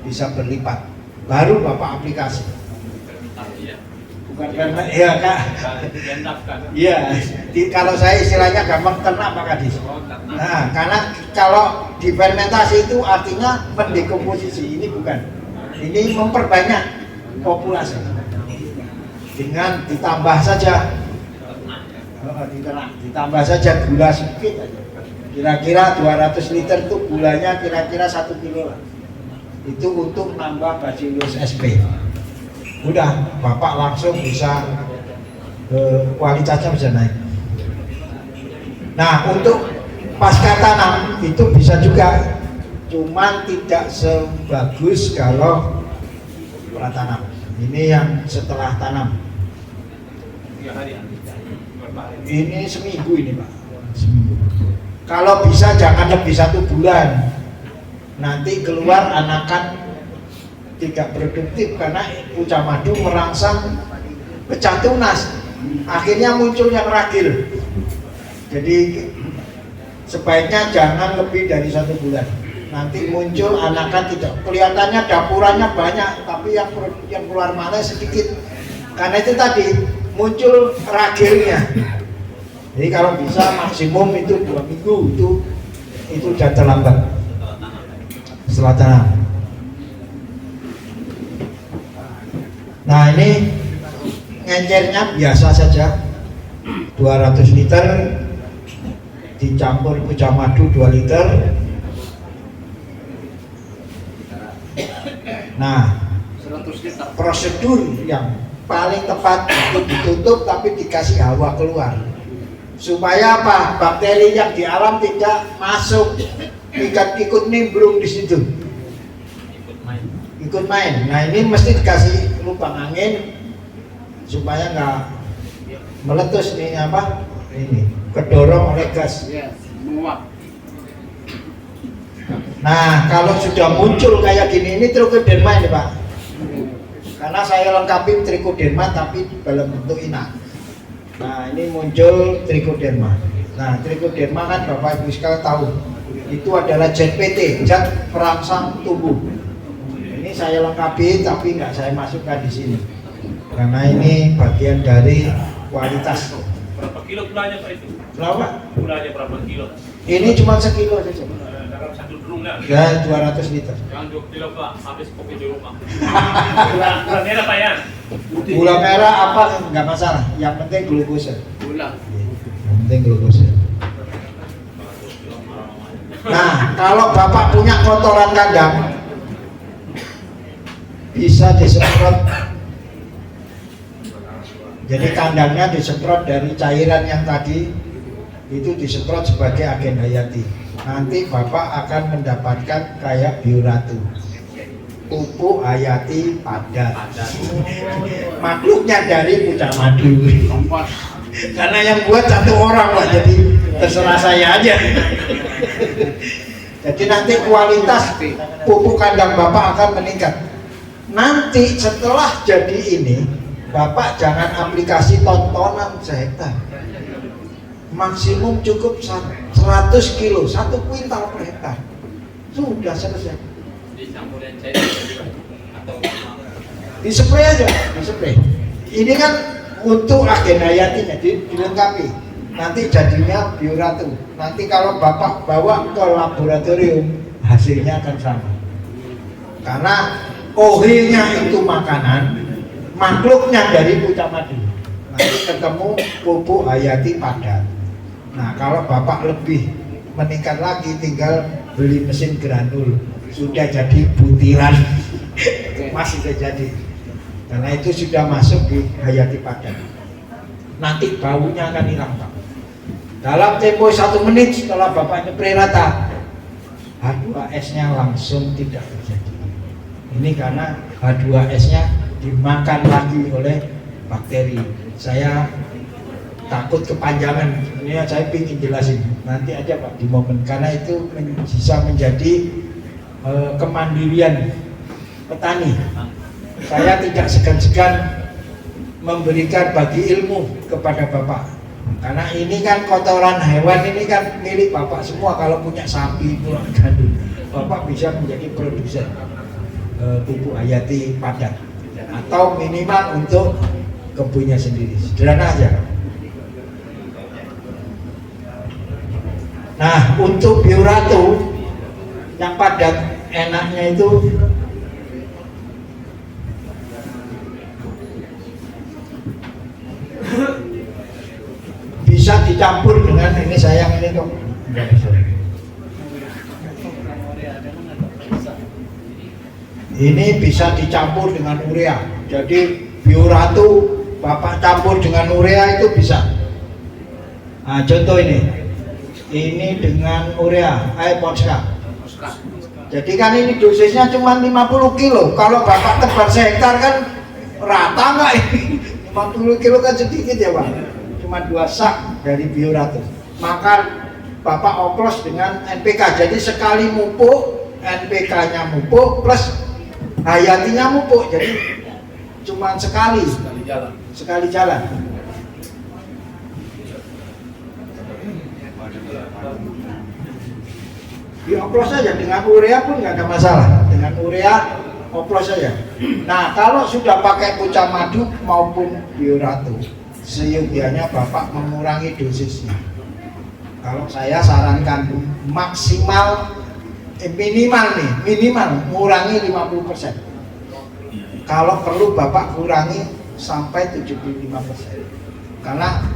Speaker 9: bisa berlipat. Baru Bapak aplikasi. Bukan karena ya Kak. Iya, kalau saya istilahnya gampang ternak Pak Kadis. Nah, karena kalau difermentasi itu artinya mendekomposisi, ini bukan. Ini memperbanyak populasi. Dengan ditambah saja, ditambah saja gula sedikit aja. Kira-kira 200 liter itu gulanya kira-kira 1 kilo lah. Itu untuk nambah Bacillus sp. Udah, Bapak langsung bisa kualitasnya bisa naik. Nah, untuk pasca tanam itu bisa juga, cuman tidak sebagus kalau pratanam. Ini yang setelah tanam. Ini seminggu ini Pak, seminggu. Kalau bisa jangan lebih 1 bulan. Nanti keluar anakan tidak produktif karena pucah madu merangsang pecah tunas. Akhirnya muncul yang ragil. Jadi sebaiknya jangan lebih dari 1 bulan. Nanti muncul anakan tidak kelihatannya dapurannya banyak, tapi yang keluar mana sedikit. Karena itu tadi muncul ragilnya. Jadi kalau bisa maksimum itu 2 minggu itu sudah terlambat setelah tanam. Nah, ini ngencernya biasa saja, 200 liter dicampur pucah madu 2 liter. Nah, prosedur yang paling tepat itu ditutup tapi dikasih hawa keluar. Supaya apa? Bakteri yang di alam tidak masuk, ikut nimbrung di situ. Ikut main. Nah, ini mesti dikasih lubang angin supaya nggak meletus nih apa? Ini kedorong oleh gas. Nah, kalau sudah muncul kayak gini, ini trichoderma ini Pak. Karena saya lengkapi trichoderma tapi dalam bentuk inak. Nah, ini muncul trichoderma. Nah, trichoderma kan Bapak Ibu sekalian tahu, itu adalah ZPT, zat perangsang tumbuh. Ini saya lengkapi tapi nggak saya masukkan di sini. Karena ini bagian dari kualitas.
Speaker 10: Berapa kilo gulanya Pak itu?
Speaker 9: Berapa?
Speaker 10: Gulanya berapa kilo?
Speaker 9: Ini cuma sekilo saja.
Speaker 10: Dalam 1 drum ya?
Speaker 9: Ya, 200 liter.
Speaker 10: Jangan 2 kilo Pak, habis kopi di rumah. Gula merah Pak ya?
Speaker 9: Gula merah apa nggak masalah, yang penting glukosa.
Speaker 10: Gula.
Speaker 9: Yang penting glukosa. Nah, kalau Bapak punya kotoran kandang, bisa disemprot. Jadi kandangnya disemprot dari cairan yang tadi itu disemprot sebagai agen hayati. nanti Bapak akan mendapatkan kayak Bioratu, pupuk hayati padat. Makhluknya dari Pucak Madu. Karena yang buat satu orang Pak, jadi terserah saya aja. Jadi nanti kualitas pupuk kandang Bapak akan meningkat. Nanti setelah jadi ini, Bapak jangan aplikasi tontonan sehektar. Maksimum cukup 100 kilo, 1 kuintal per hektar. Sudah selesai. Di spray aja, di spray. Ini kan untuk agen hayatinya dilengkapi. Nanti jadinya Bioratu. Nanti kalau Bapak bawa ke laboratorium, hasilnya akan sama. Karena ohilnya itu makanan, makhluknya dari Pucak Madu. Nanti ketemu pupuk hayati padat. Nah, kalau Bapak lebih meningkat lagi, tinggal beli mesin granul, sudah jadi butiran. Masih sudah jadi. Karena itu sudah masuk di hayati padat. Nanti baunya akan hilang, Pak. Dalam tempo 1 menit setelah Bapak nyepray rata, H2S-nya langsung tidak terjadi. Ini karena H2S-nya dimakan lagi oleh bakteri. Saya takut kepanjangan, ini saya ingin jelasin nanti aja Pak di momen, karena itu bisa menjadi kemandirian petani. Saya tidak segan-segan memberikan bagi ilmu kepada Bapak, karena ini kan kotoran hewan, ini kan milik Bapak semua. Kalau punya sapi, punya gandum, Bapak bisa menjadi produsen pupuk hayati padat, atau minimal untuk kebunnya sendiri. Sederhana aja. Nah, untuk Bioratu yang padat, enaknya itu bisa dicampur dengan ini, sayang ini kok enggak bisa. Ini bisa dicampur dengan urea. Jadi Bioratu Bapak campur dengan urea itu bisa. Nah, contoh ini dengan urea, Ponska. Jadi kan ini dosisnya cuma 50 kilo. Kalau Bapak tebar sehektar kan rata nggak ini? 50 kilo kan sedikit ya Pak. Cuma 2 sak dari Bioratu. Maka Bapak oplos dengan NPK. Jadi sekali mupuk, NPK-nya mupuk plus hayatinya mupuk. Jadi cuma sekali jalan. Dioplos saja dengan urea pun nggak ada masalah. Dengan urea oplos saja. Nah, kalau sudah pakai Pucak Madu maupun Bioratu, seyogianya Bapak mengurangi dosisnya. Kalau saya sarankan maksimal minimal mengurangi 50%. Kalau perlu Bapak kurangi sampai 75%. Karena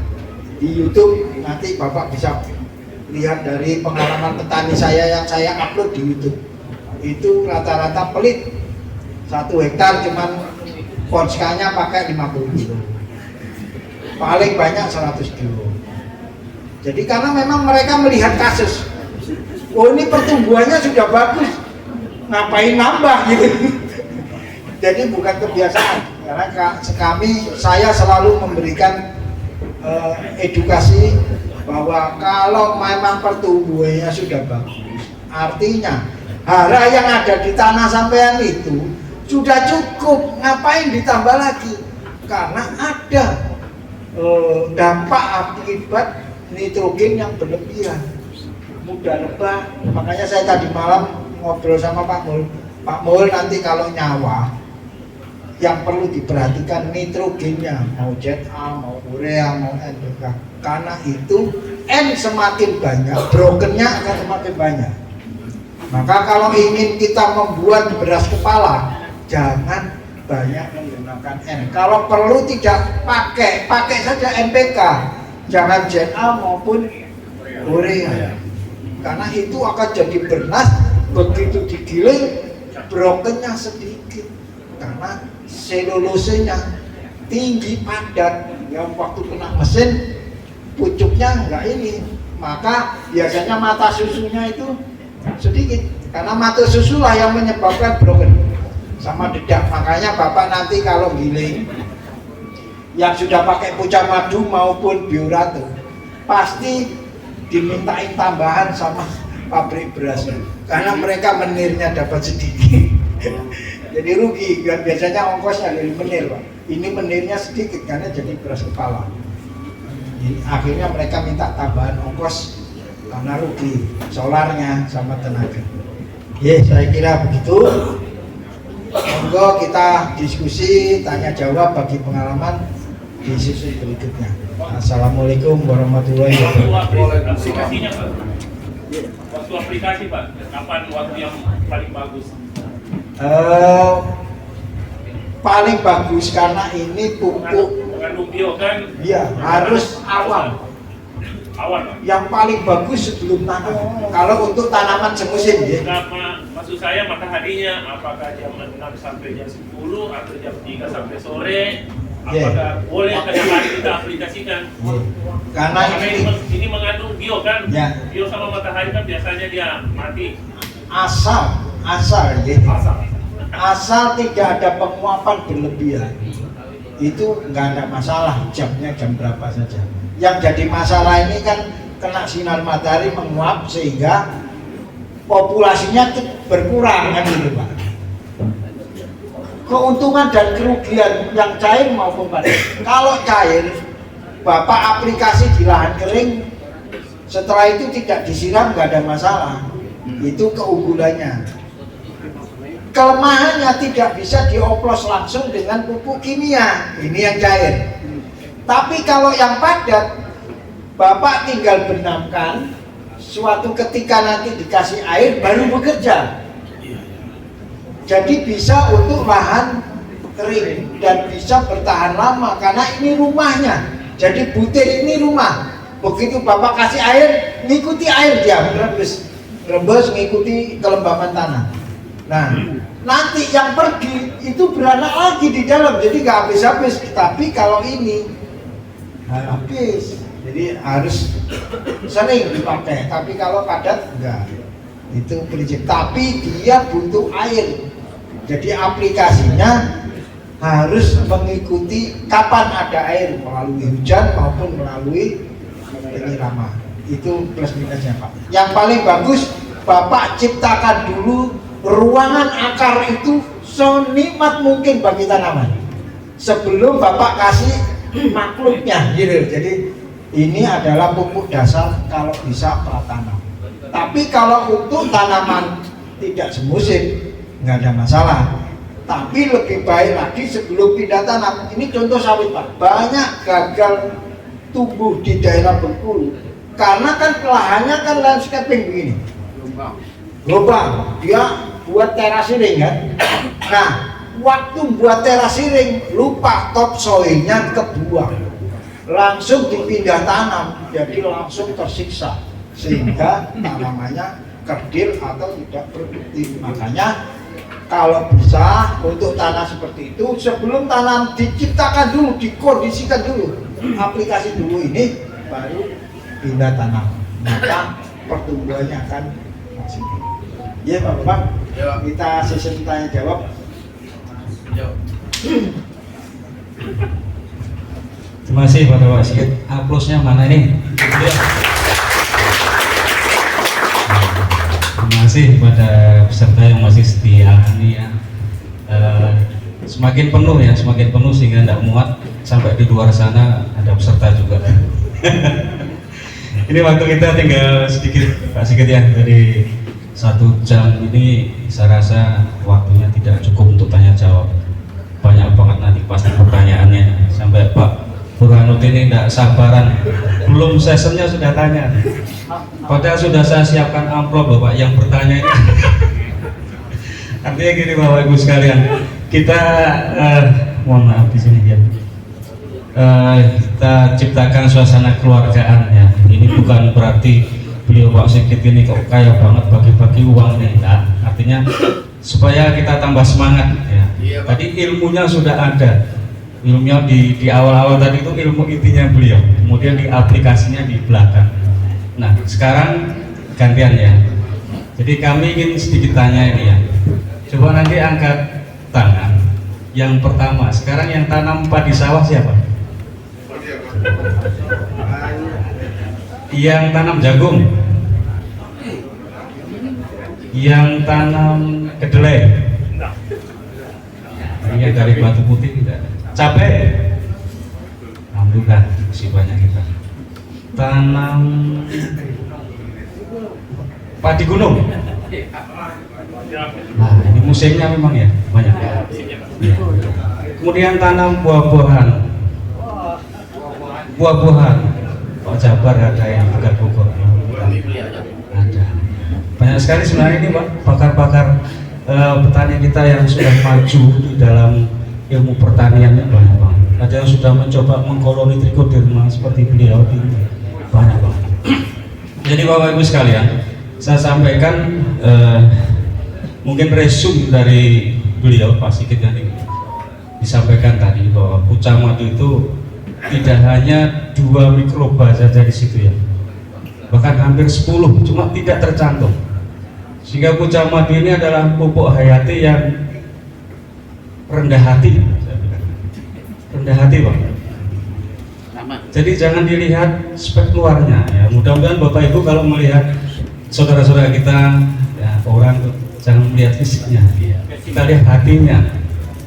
Speaker 9: di YouTube nanti Bapak bisa lihat dari pengalaman petani saya yang saya upload di YouTube. Itu rata-rata pelit 1 hektar cuman Ponskanya pakai 50 kilo. Paling banyak 100 kilo. Jadi karena memang mereka melihat kasus, oh ini pertumbuhannya sudah bagus, ngapain nambah gitu. Jadi bukan kebiasaan. Karena saya selalu memberikan edukasi bahwa kalau memang pertumbuhannya sudah bagus, artinya hara yang ada di tanah sampean itu sudah cukup, ngapain ditambah lagi? Karena ada dampak akibat nitrogen yang berlebihan, mudah lebah. Makanya saya tadi malam ngobrol sama Pak Mul, nanti kalau nyawa yang perlu diperhatikan nitrogennya, mau ZA, mau urea, mau NPK. Karena itu N semakin banyak, brokennya akan semakin banyak. Maka kalau ingin kita membuat beras kepala, jangan banyak menggunakan N. Kalau perlu tidak pakai saja NPK, jangan ZA maupun urea. Karena itu akan jadi bernas, begitu digiling brokennya sedikit. Karena selulosenya tinggi padat, yang waktu kena mesin pucuknya enggak ini maka biasanya mata susunya itu sedikit, karena mata susulah yang menyebabkan broken sama dedak. Makanya Bapak nanti kalau giling yang sudah pakai pucah madu maupun bioratu pasti dimintain tambahan sama pabrik berasnya, karena mereka menirnya dapat sedikit. Jadi rugi kan, biasanya ongkosnya dari menir Pak, ini menirnya sedikit karena jadi beras kepala. Jadi, akhirnya mereka minta tambahan ongkos karena rugi solarnya sama tenaga. Ya saya kira begitu. Monggo kita diskusi tanya jawab bagi pengalaman di sesi berikutnya. Assalamualaikum warahmatullahi wabarakatuh.
Speaker 10: Aplikasinya Pak, waktu aplikasi Pak, kapan waktu yang paling bagus?
Speaker 9: Paling bagus karena ini pupuk
Speaker 10: Mengandung bio kan?
Speaker 9: ya harus awal.
Speaker 10: Awal Pak.
Speaker 9: Yang paling bagus sebelum tanam. Kalau untuk tanaman semusim ya.
Speaker 10: Nah, maksud saya mataharinya apakah jam 6 sampai jam 10 atau jam 3 sampai sore? Apakah boleh kadang hari kita aplikasikan?
Speaker 9: Karena
Speaker 10: ini mengandung bio kan?
Speaker 9: Ya.
Speaker 10: Bio sama matahari kan biasanya dia mati.
Speaker 9: asal ya. Asal tidak ada penguapan berlebihan, itu nggak ada masalah, jamnya jam berapa saja. Yang jadi masalah ini kan kena sinar matahari menguap sehingga populasinya berkurang kan gitu Pak. Keuntungan dan kerugian yang cair maupun padat. Kalau cair, Bapak aplikasi di lahan kering, setelah itu tidak disiram nggak ada masalah. Itu keunggulannya. Kelemahannya tidak bisa dioplos langsung dengan pupuk kimia. Ini yang cair. Tapi kalau yang padat, Bapak tinggal benamkan, suatu ketika nanti dikasih air baru bekerja. Jadi bisa untuk lahan kering dan bisa bertahan lama karena ini rumahnya. Jadi butir ini rumah. Begitu Bapak kasih air, ngikuti air dia rembes ngikuti kelembapan tanah. Nah, nanti yang pergi itu beranak lagi di dalam, jadi nggak habis-habis. Tapi kalau ini habis, jadi harus sering dipakai. Tapi kalau padat enggak, itu prinsip. Tapi dia butuh air, jadi aplikasinya harus mengikuti kapan ada air, melalui hujan maupun melalui penyiraman. Itu plus minusnya Pak. Yang paling bagus Bapak ciptakan dulu ruangan akar itu senikmat mungkin bagi tanaman sebelum Bapak kasih makhluknya gitu. Jadi ini adalah pupuk dasar kalau bisa pratanam. Tapi kalau untuk tanaman tidak semusim nggak ada masalah. Tapi lebih baik lagi sebelum pindah tanam. Ini contoh sawit Pak, banyak gagal tumbuh di daerah Bengkulu karena kan lahannya kan landscaping begini, lubang, dia buat terasiring kan. Nah, waktu buat terasiring lupa topsoilnya kebuang, langsung dipindah tanam, jadi langsung tersiksa sehingga tanamannya kerdil atau tidak produktif. Makanya kalau bisa untuk tanah seperti itu sebelum tanam diciptakan dulu, dikondisikan dulu, aplikasi dulu ini baru pindah tanam, maka pertumbuhannya akan maksimal. Ya Pak Bapak, kita sesi tanya jawab.
Speaker 8: Terima kasih Pak Wasit. Aplausnya mana ini? Terima kasih kepada peserta yang masih setia ini ya. Semakin penuh sehingga tidak muat sampai di luar sana ada peserta juga. Ini waktu kita tinggal sedikit Pak Sigit ya, dari 1 jam ini saya rasa waktunya tidak cukup untuk tanya jawab. Banyak banget nanti pasti pertanyaannya sampai Pak Burhanuddin ini tidak sabaran, belum sessionnya sudah tanya. Padahal sudah saya siapkan amplop loh Pak yang bertanya ini. Artinya gini Bapak Ibu sekalian, kita mohon maaf di sini ya. Kita ciptakan suasana keluargaan ya. Ini bukan berarti beliau Pak Sigit ini kok kaya banget bagi-bagi uang nih, enggak. Artinya supaya kita tambah semangat ya. Tadi ilmunya sudah ada. Ilmunya di awal-awal tadi itu ilmu intinya beliau. Kemudian di aplikasinya di belakang. Nah, sekarang gantian ya. Jadi kami ingin sedikit tanya ini ya. Coba nanti angkat tangan. Yang pertama, sekarang yang tanam padi sawah siapa? Yang tanam jagung? Yang tanam kedelai? Ini dari Batu Putih tidak? Cabai? Alhamdulillah, masih banyak kita. Tanam padi gunung? Nah, ini musimnya memang ya banyak. Ya. Kemudian tanam buah-buahan. Buah-buahan. Pak Jabar ada yang dekat Bogor. Ada. Banyak sekali sebenarnya ini Pak, pakar-pakar petani kita yang sudah maju di dalam ilmu pertaniannya banyak banget. Ada yang sudah mencoba mengkoloni trichoderma seperti beliau ini banyak banget. Jadi Bapak Ibu sekalian, saya sampaikan mungkin resume dari beliau Pak Sigit yang disampaikan tadi bahwa pucah madu itu tidak hanya 2 mikroba saja di situ ya, bahkan hampir 10, cuma tidak tercantum. Sehingga pucah madu ini adalah pupuk hayati yang rendah hati, rendah hati Pak. Jadi jangan dilihat spek luarnya ya. Mudah-mudahan Bapak Ibu kalau melihat saudara-saudara kita ya, orang jangan melihat fisiknya, kita lihat hatinya.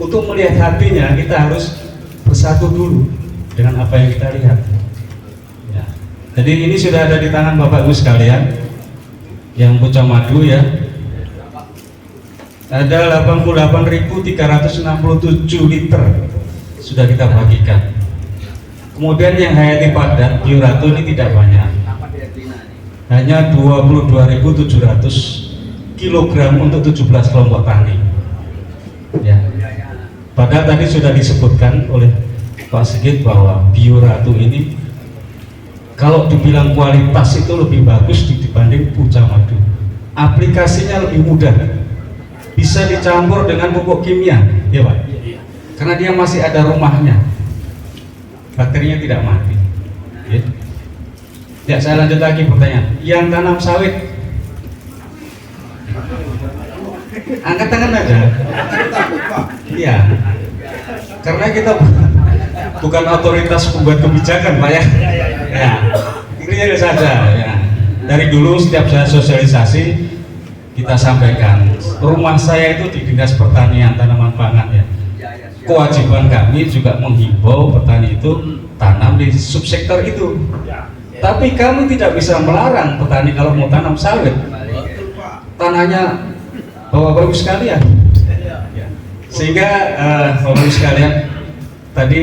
Speaker 8: Untuk melihat hatinya kita harus bersatu dulu dengan apa yang kita lihat ya. Jadi ini sudah ada di tangan Bapak Ibu sekalian yang pucah madu ya, ada 88.367 liter sudah kita bagikan. Kemudian yang hayati padat Bioratu ini tidak banyak, hanya 22.700 kilogram untuk 17 kelompok tani ya. Padahal tadi sudah disebutkan oleh Pak Sigit bahwa Bioratu ini kalau dibilang kualitas itu lebih bagus dibanding pucah madu. Aplikasinya lebih mudah, bisa dicampur dengan pupuk kimia ya Pak, karena dia masih ada rumahnya, bakterinya tidak mati ya. Ya, saya lanjut lagi pertanyaan. Yang tanam sawit, angkat tangan aja. Iya, karena kita bukan otoritas pembuat kebijakan Pak ya. Ya, ini aja saja ya. Dari dulu setiap saya sosialisasi kita sampaikan, rumah saya itu di Dinas Pertanian Tanaman Pangan ya. Kewajiban kami juga menghimbau petani itu tanam di subsektor itu. Tapi kami tidak bisa melarang petani kalau mau tanam sawit. Tanahnya Bapak Ibu sekalian. Sehingga Bapak Ibu sekalian, tadi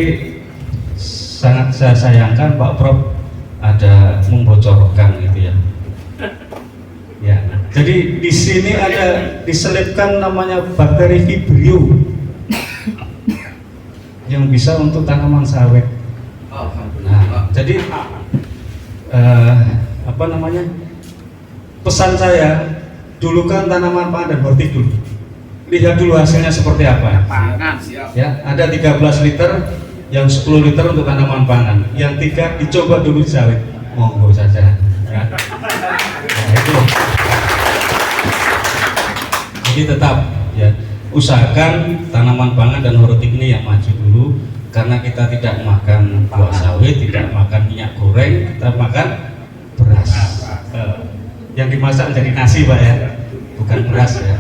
Speaker 8: sangat saya sayangkan Pak Prof ada membocorkan gitu ya. Ya, jadi di sini ada diselipkan namanya bakteri Vibrio yang bisa untuk tanaman sawit. Nah, jadi apa namanya? Pesan saya, dulu kan tanaman pangan dan hortik dulu. Lihat dulu hasilnya seperti apa. Ya, ada 13 liter, yang 10 liter untuk tanaman pangan, yang 3 dicoba dulu di sawit. Monggo saja. Ya. Nah, itu. Jadi tetap ya, usahakan tanaman pangan dan hortik ini yang maju dulu, karena kita tidak makan buah sawit, tidak makan minyak goreng, kita makan beras yang dimasak jadi nasi Pak ya, bukan beras ya.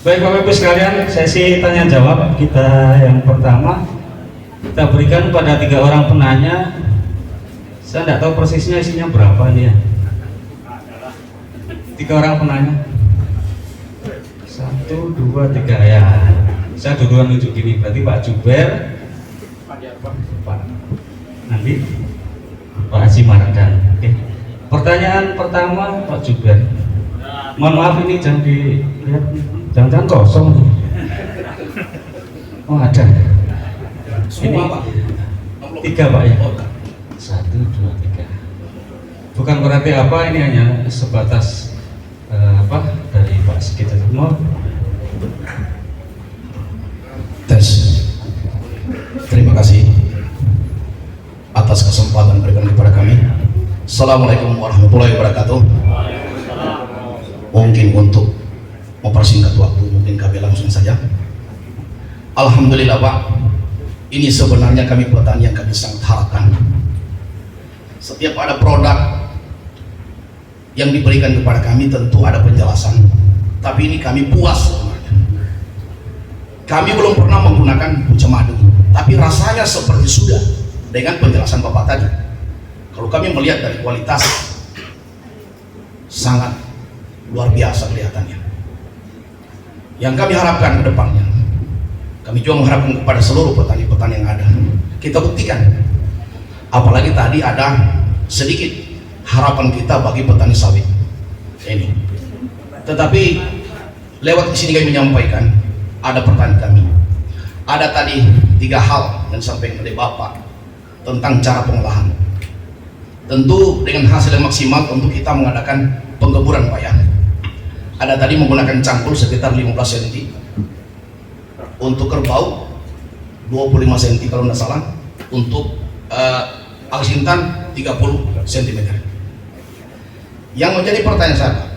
Speaker 8: Baik Bapak Ibu sekalian, sesi tanya jawab kita yang pertama kita berikan pada 3 orang penanya. Saya tidak tahu persisnya isinya berapa nih ya. 3 orang penanya. 1, 2, 3 ya. Saya duluan nunjuk gini, berarti Pak Juber, Pak nanti Pak Haji Mardan. Oke. Pertanyaan pertama Pak Juber. Mohon maaf ini jangan dilihat, jangan kosong. Oh ada. Ini 3 Pak ya. 1, 2, 3. Bukan berarti apa, ini hanya sebatas apa dari Pak Sigit semua.
Speaker 11: Tes. Terima kasih atas kesempatan berikan kepada kami. Assalamualaikum warahmatullahi wabarakatuh. Mungkin untuk mempersingkat waktu, mungkin kami langsung saja. Alhamdulillah Pak, ini sebenarnya kami petani yang kami sangat harapkan. Setiap ada produk yang diberikan kepada kami tentu ada penjelasan, tapi ini kami puas sebenarnya. Kami belum pernah menggunakan buca madu, tapi rasanya seperti sudah dengan penjelasan Bapak tadi. Kalau kami melihat dari kualitas, sangat luar biasa kelihatannya. Yang kami harapkan ke depannya, kami juga mengharapkan kepada seluruh petani-petani yang ada, kita buktikan. Apalagi tadi ada sedikit harapan kita bagi petani sawit ini. Tetapi lewat di sini kami menyampaikan ada pertanyaan kami. Ada tadi 3 hal yang disampaikan oleh Bapak tentang cara pengolahan. Tentu dengan hasil yang maksimal tentu kita mengadakan penggeburan Pak ya. Ada tadi menggunakan cangkul sekitar 15 cm, untuk kerbau 25 cm kalau tidak salah, untuk alsintan 30 cm. Yang menjadi pertanyaan saya,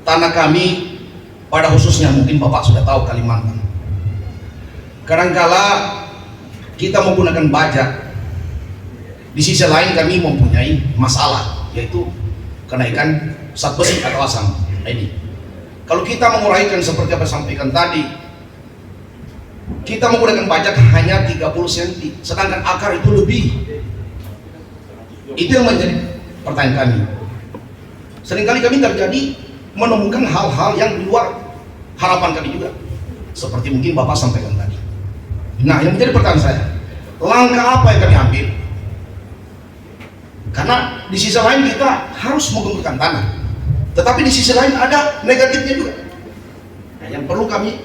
Speaker 11: tanah kami pada khususnya mungkin Bapak sudah tahu Kalimantan, kadangkala kita menggunakan bajak. Di sisi lain kami mempunyai masalah, yaitu kenaikan zat besi atau asam. Nah ini, kalau kita menguraikan seperti apa sampaikan tadi, kita menggunakan bajak hanya 30 cm, sedangkan akar itu lebih. Itu yang menjadi pertanyaan kami. Seringkali kami terjadi menemukan hal-hal yang di luar harapan kami juga, seperti mungkin Bapak sampaikan tadi. Nah, yang menjadi pertanyaan saya, langkah apa yang kami ambil? Karena di sisi lain kita harus menggunakan tanah, tetapi di sisi lain ada negatifnya juga. Nah, yang perlu kami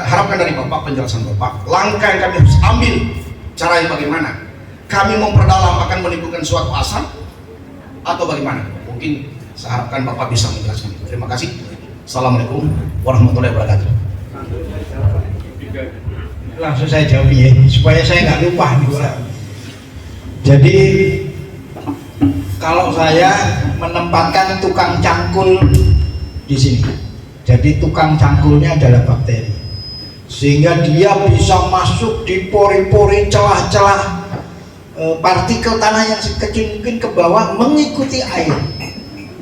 Speaker 11: harapkan dari Bapak, penjelasan Bapak, langkah yang kami harus ambil, caranya bagaimana? Kami memperdalam akan menimbulkan suatu asam atau bagaimana? Mungkin saya harapkan Bapak bisa menjelaskan. Terima kasih. Assalamualaikum warahmatullahi wabarakatuh.
Speaker 9: Langsung saya jawab ya, supaya saya nggak lupa nih. Jadi kalau saya menempatkan tukang cangkul di sini, jadi tukang cangkulnya adalah bakteri, sehingga dia bisa masuk di pori-pori, celah-celah partikel tanah yang sekecil mungkin ke bawah mengikuti air.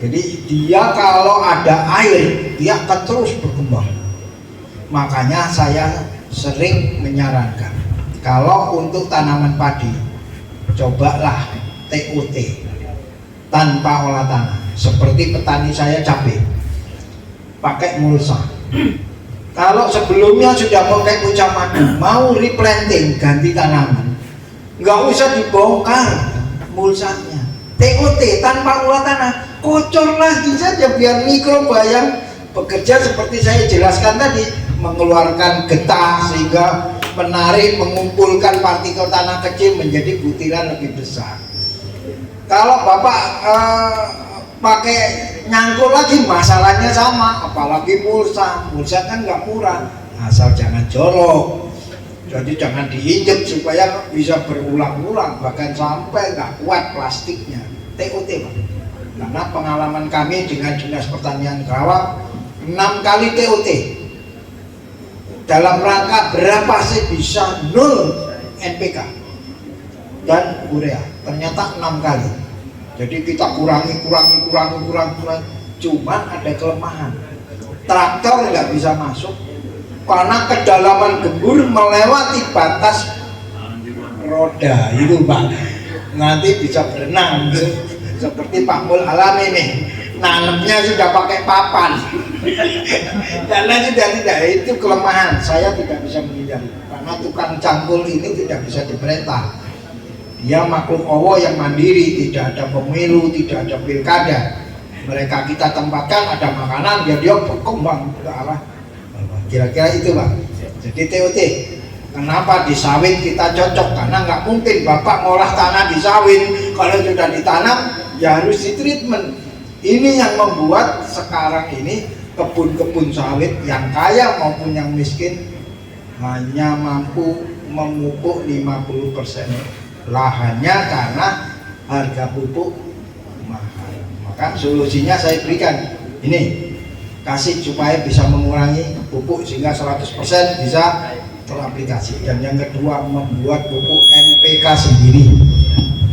Speaker 9: Jadi dia kalau ada air, dia akan terus berkembang. Makanya saya sering menyarankan, kalau untuk tanaman padi, cobalah TOT tanpa olah tanah. Seperti petani saya cabai, pakai mulsa. Kalau sebelumnya sudah pakai buca madu, mau replanting, ganti tanaman, nggak usah dibongkar mulsanya. TOT tanpa olah tanah, kocor lagi saja biar mikroba yang bekerja seperti saya jelaskan tadi, mengeluarkan getah sehingga menarik, mengumpulkan partikel tanah kecil menjadi butiran lebih besar. Kalau Bapak pakai nyangkul lagi, masalahnya sama, apalagi mulsa kan nggak murah, asal jangan jorok. Jadi jangan diinjek supaya bisa berulang-ulang, bahkan sampai nggak kuat plastiknya. TOT Pak. Karena pengalaman kami dengan Dinas Pertanian Karawang 6 kali TOT. Dalam rangka berapa sih bisa 0 NPK dan urea? Ternyata 6 kali. Jadi kita kurangi. Cuman ada kelemahan. Traktor nggak bisa masuk karena kedalaman gembur melewati batas roda itu Pak. Nanti bisa berenang seperti Pak Mul alami nih. Nanamnya sudah pakai papan. Karena sudah tidak, itu kelemahan. Saya tidak bisa menghindari karena tukang cangkul ini tidak bisa diperintah. Dia makhluk Allah yang mandiri, tidak ada pemilu, tidak ada pilkada. Mereka kita tempatkan, ada makanan, dia berkembang ke arah. Kira-kira itu Pak. Jadi TOT. Kenapa di sawit kita cocok? Karena nggak mungkin Bapak ngolah tanah di sawit. Kalau sudah ditanam, ya harus ditreatment. Ini yang membuat sekarang ini kebun-kebun sawit yang kaya maupun yang miskin hanya mampu memupuk 50% lahannya karena harga pupuk mahal. Maka solusinya saya berikan ini, kasih supaya bisa mengurangi pupuk sehingga 100% bisa teraplikasi. Dan yang kedua, membuat pupuk NPK sendiri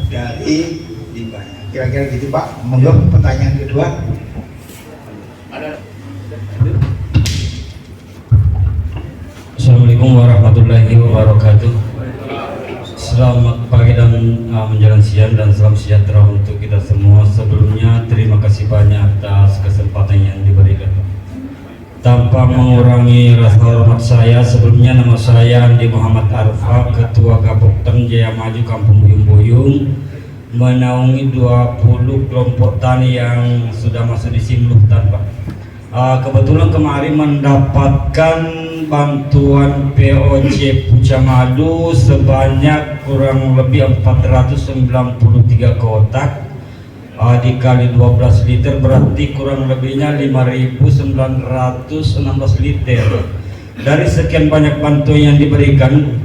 Speaker 9: dari limbahnya. Kira-kira gitu Pak. Monggo pertanyaan kedua.
Speaker 8: Assalamualaikum warahmatullahi wabarakatuh. Selamat pagi dan menjelang siang dan salam sejahtera untuk kita semua. Sebelumnya terima kasih banyak atas kesempatan yang diberikan. Tanpa mengurangi rasa hormat saya, sebelumnya nama saya Andi Muhammad Arfa, Ketua Gapokten Jaya Maju Kampung Buyung-Buyung, menaungi 20 kelompok tani yang sudah masuk di simultan, Pak. Kebetulan kemarin mendapatkan bantuan POC Pucamadu sebanyak kurang lebih 493 kotak, dikali 12 liter berarti kurang lebihnya 5.916 liter. Dari sekian banyak bantuan yang diberikan,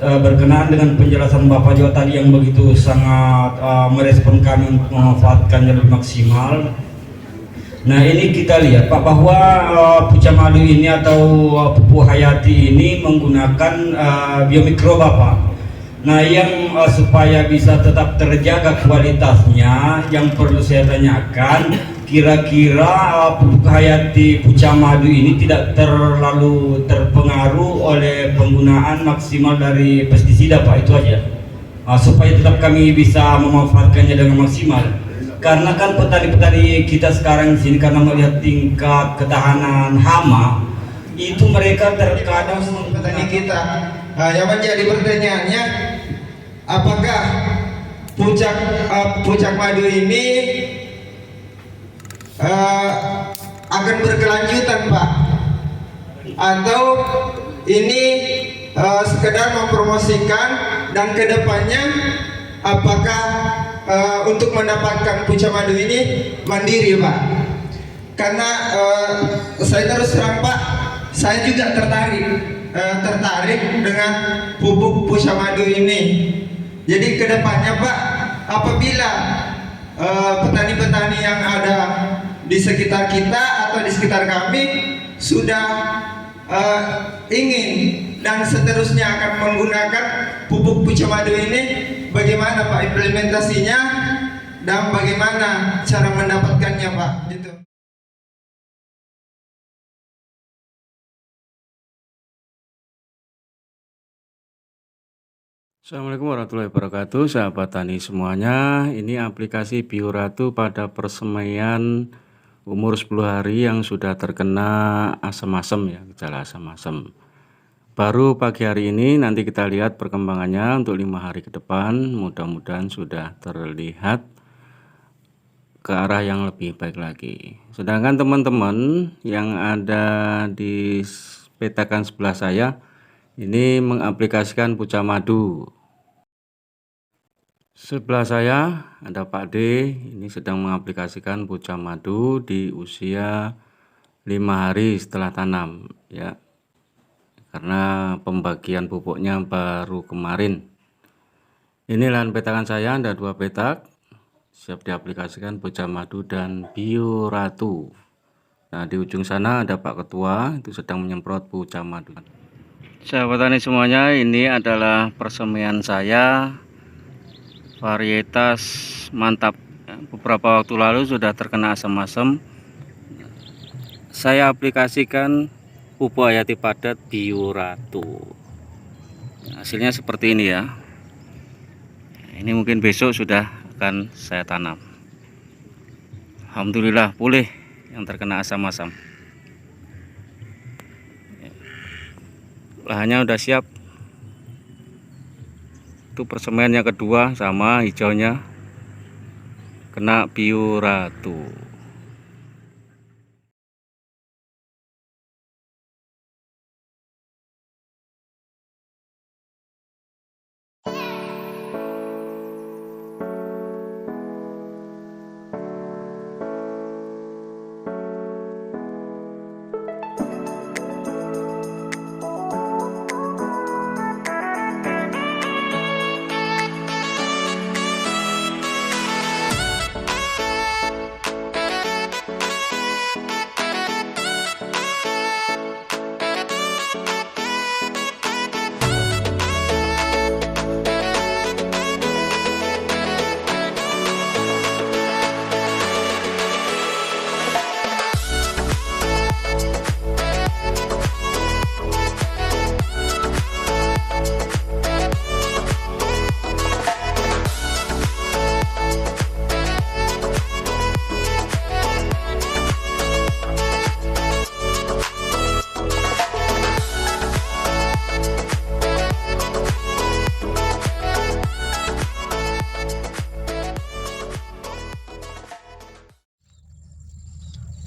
Speaker 8: berkenaan dengan penjelasan Bapak juga tadi yang begitu sangat merespon kami untuk memanfaatkannya lebih maksimal. Nah, ini kita lihat Pak bahwa Pucamadu ini atau pupuk hayati ini menggunakan biomikroba Pak. Nah, yang supaya bisa tetap terjaga kualitasnya, yang perlu saya tanyakan, kira-kira pupuk hayati Pucamadu ini tidak terlalu terpengaruh oleh penggunaan maksimal dari pestisida Pak, itu aja. Supaya tetap kami bisa memanfaatkannya dengan maksimal. Karena kan petani-petani kita sekarang di sini karena melihat tingkat ketahanan hama, itu mereka terkadang
Speaker 9: Petani kita. Nah, yang menjadi pertanyaannya, apakah pucak madu ini akan berkelanjutan Pak, atau ini sekedar mempromosikan dan kedepannya apakah untuk mendapatkan Pucamadu ini mandiri Pak? Karena saya terus terang Pak, saya juga tertarik dengan pupuk Pucamadu ini. Jadi kedepannya Pak, apabila petani-petani yang ada di sekitar kita atau di sekitar kami sudah ingin dan seterusnya akan menggunakan pupuk Pucamadu ini, bagaimana Pak implementasinya dan bagaimana cara mendapatkannya Pak? Gitu.
Speaker 1: Assalamualaikum warahmatullahi wabarakatuh, sahabat tani semuanya. Ini aplikasi Bioratu pada persemaian umur 10 hari yang sudah terkena asam-asam ya, gejala asam-asam. Baru pagi hari ini, nanti kita lihat perkembangannya untuk 5 hari ke depan. Mudah-mudahan sudah terlihat ke arah yang lebih baik lagi. Sedangkan teman-teman yang ada di petakan sebelah saya ini mengaplikasikan Pucamadu. Sebelah saya ada Pak D, ini sedang mengaplikasikan Pucamadu di usia 5 hari setelah tanam ya. Karena pembagian pupuknya baru kemarin. Ini lahan petakan saya, ada 2 petak siap diaplikasikan Pucamadu dan Bioratu. Nah, di ujung sana ada Pak Ketua, itu sedang menyemprot Pucamadu. Sahabat tani semuanya, ini adalah persemaian saya varietas mantap. Beberapa waktu lalu sudah terkena asam-asam. Saya aplikasikan pupuk hayati padat Bioratu. Hasilnya seperti ini ya. Ini mungkin besok sudah akan saya tanam. Alhamdulillah pulih yang terkena asam-asam. Lahannya udah siap. Itu persemaian yang kedua sama hijaunya kena Bioratu.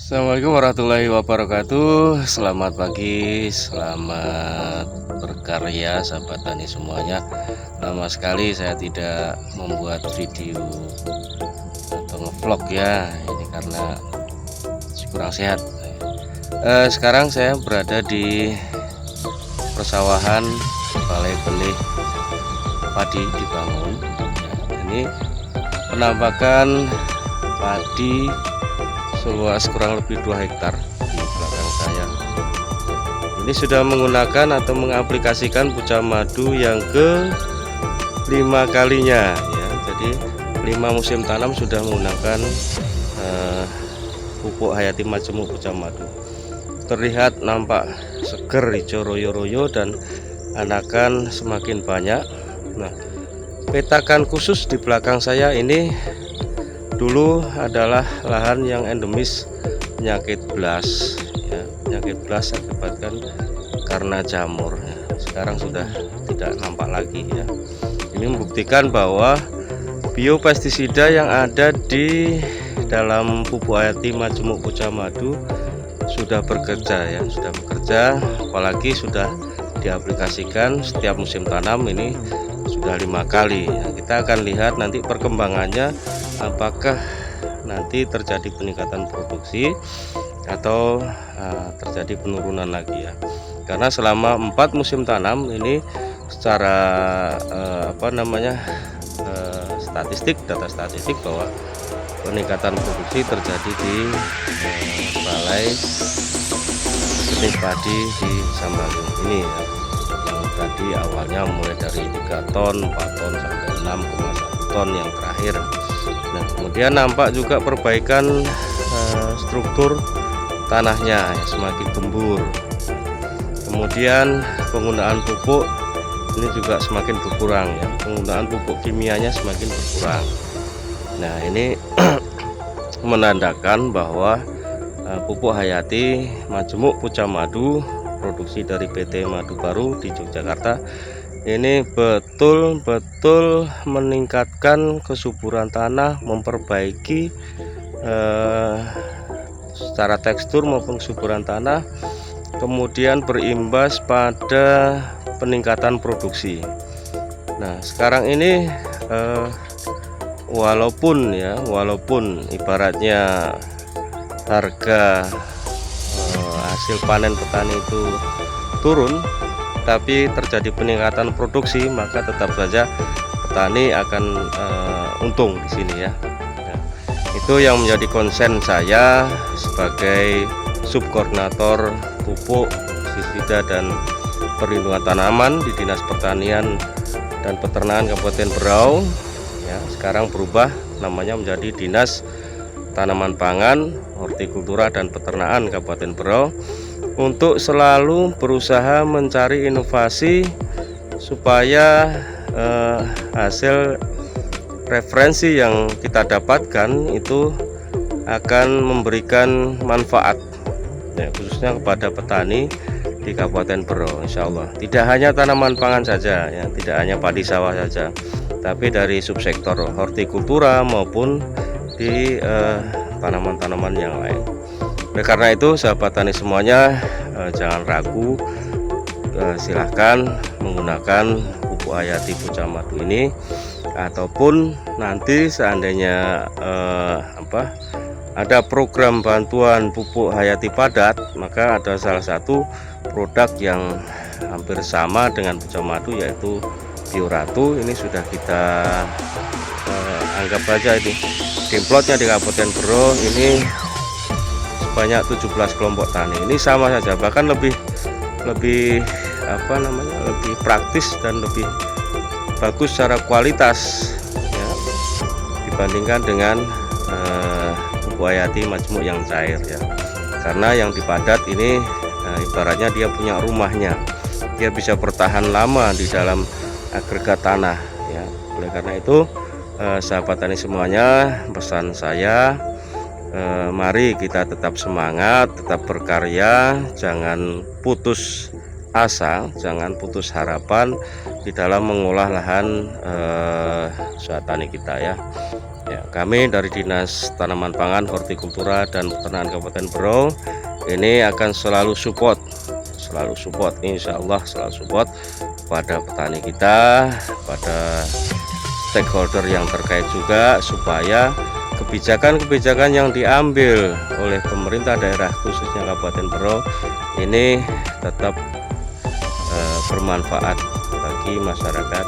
Speaker 1: Assalamualaikum warahmatullahi wabarakatuh. Selamat pagi, selamat berkarya sahabat tani semuanya. Lama sekali saya tidak membuat video atau ngevlog ya, ini karena kurang sehat. Sekarang saya berada di persawahan balai benih padi dibangun. Ini penampakan padi seluas kurang lebih 2 hektar di belakang saya. Ini sudah menggunakan atau mengaplikasikan pucam madu yang ke-5 kalinya ya. Jadi 5 musim tanam sudah menggunakan pupuk Hayati Majemuk pucam madu. Terlihat nampak seger, hijau royo-royo dan anakan semakin banyak. Nah, petakan khusus di belakang saya ini dulu adalah lahan yang endemis penyakit blas ya, penyakit blas akibatkan karena jamur ya. Sekarang sudah tidak nampak lagi ya. Ini membuktikan bahwa biopestisida yang ada di dalam pupuk Hayati Majemuk pucam madu sudah bekerja ya, sudah bekerja, apalagi sudah diaplikasikan setiap musim tanam. Ini sudah 5 kali ya. Kita akan lihat nanti perkembangannya, apakah nanti terjadi peningkatan produksi atau terjadi penurunan lagi ya. Karena selama 4 musim tanam ini secara data statistik bahwa peningkatan produksi terjadi di balai benih padi di Sambalung ini ya. Yang tadi awalnya mulai dari 3 ton, 4 ton sampai 6,1 ton yang terakhir. Nah, kemudian nampak juga perbaikan struktur tanahnya ya, semakin gembur. Kemudian penggunaan pupuk ini juga semakin berkurang ya, penggunaan pupuk kimianya semakin berkurang. Nah, ini menandakan bahwa pupuk Hayati Majemuk pucam madu produksi dari PT Madu Baru di Yogyakarta ini betul-betul meningkatkan kesuburan tanah, memperbaiki secara tekstur maupun kesuburan tanah, kemudian berimbas pada peningkatan produksi. Nah, sekarang ini walaupun ibaratnya harga hasil panen petani itu turun, tapi terjadi peningkatan produksi, maka tetap saja petani akan untung di sini ya. Nah, itu yang menjadi konsen saya sebagai subkoordinator pupuk, pestisida dan perlindungan tanaman di Dinas Pertanian dan Peternakan Kabupaten Berau ya. Sekarang berubah namanya menjadi Dinas Tanaman Pangan, Hortikultura dan Peternakan Kabupaten Berau, untuk selalu berusaha mencari inovasi supaya hasil referensi yang kita dapatkan itu akan memberikan manfaat ya, khususnya kepada petani di Kabupaten Berau. Insya Allah tidak hanya tanaman pangan saja ya, tidak hanya padi sawah saja, tapi dari subsektor hortikultura maupun di tanaman-tanaman yang lain. Oleh karena itu, sahabat tani semuanya, jangan ragu, silahkan menggunakan pupuk Hayati pucam madu ini, ataupun nanti seandainya ada program bantuan pupuk Hayati padat, maka ada salah satu produk yang hampir sama dengan pucam madu, yaitu Bioratu. Ini sudah kita anggap saja ini dimplotnya di Kabupaten Berau ini sebanyak 17 kelompok tani. Ini sama saja, bahkan lebih lebih praktis dan lebih bagus secara kualitas ya, dibandingkan dengan pupuk Hayati Majemuk yang cair ya. Karena yang di padat ini ibaratnya dia punya rumahnya, dia bisa bertahan lama di dalam agregat tanah ya. Oleh karena itu, sahabat tani semuanya, pesan saya, mari kita tetap semangat, tetap berkarya, jangan putus asa, jangan putus harapan di dalam mengolah lahan usaha tani kita ya. Ya, kami dari Dinas Tanaman Pangan, Hortikultura dan Peternakan Kabupaten Berau ini akan selalu support, insya Allah selalu support pada petani kita, pada stakeholder yang terkait juga, supaya kebijakan-kebijakan yang diambil oleh pemerintah daerah khususnya Kabupaten Berau ini tetap bermanfaat bagi masyarakat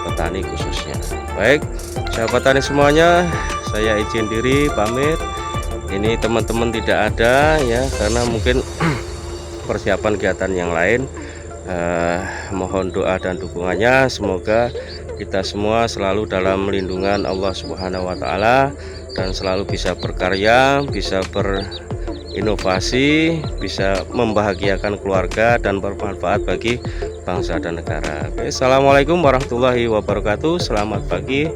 Speaker 1: petani khususnya. Baik, sahabat tani semuanya, saya izin diri pamit. Ini teman-teman tidak ada ya, karena mungkin persiapan kegiatan yang lain. Mohon doa dan dukungannya, semoga kita semua selalu dalam lindungan Allah Subhanahu wa Ta'ala dan selalu bisa berkarya, bisa berinovasi, bisa membahagiakan keluarga dan bermanfaat bagi bangsa dan negara. Oke, assalamualaikum warahmatullahi wabarakatuh. Selamat pagi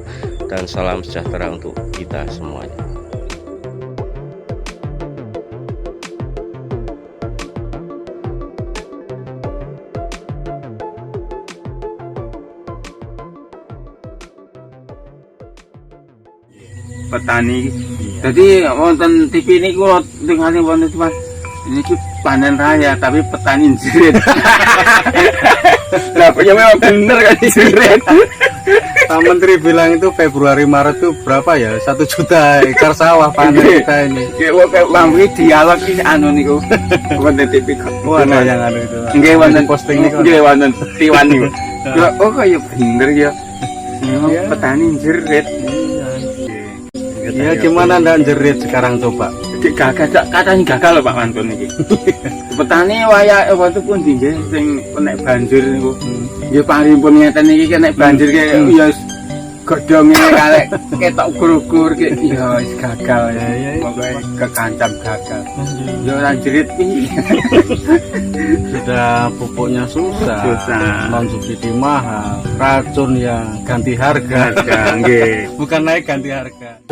Speaker 1: dan salam sejahtera untuk kita semuanya.
Speaker 2: Petani. Jadi wonten TV ini kula dengar wonten Mas. Ini ki panen raya tapi petani jerit. Lah ya memang bener kan jerit.
Speaker 1: Pak Menteri bilang itu Februari Maret itu berapa ya? 1 juta hektar sawah panen kita ini.
Speaker 2: Ya kok lambi dialog iki anu niku. Wonten TV kok.
Speaker 1: Ada yang anu itu.
Speaker 2: Nggih wonten
Speaker 1: posting niku.
Speaker 2: Nggih wonten tiwan niku. Oh kaya bener ya. Petani jerit.
Speaker 1: Ya gimana ndak jerit sekarang coba?
Speaker 2: Gagal, katanya gagal loh Pak Mantun iki. Petani waya waktu pun nggih sing nek banjir niku. Nggih parimpun ngeten iki nek banjir ki ya godhonge kalek ketok gugur ki ya wis gagal ya. Pokoke kekancam gagal. Ya ora jerit piye.
Speaker 1: Sudah pupuknya susah. Non subsidi mahal, racun ya ganti harga.
Speaker 2: Nggih.
Speaker 1: Bukan naik, ganti harga.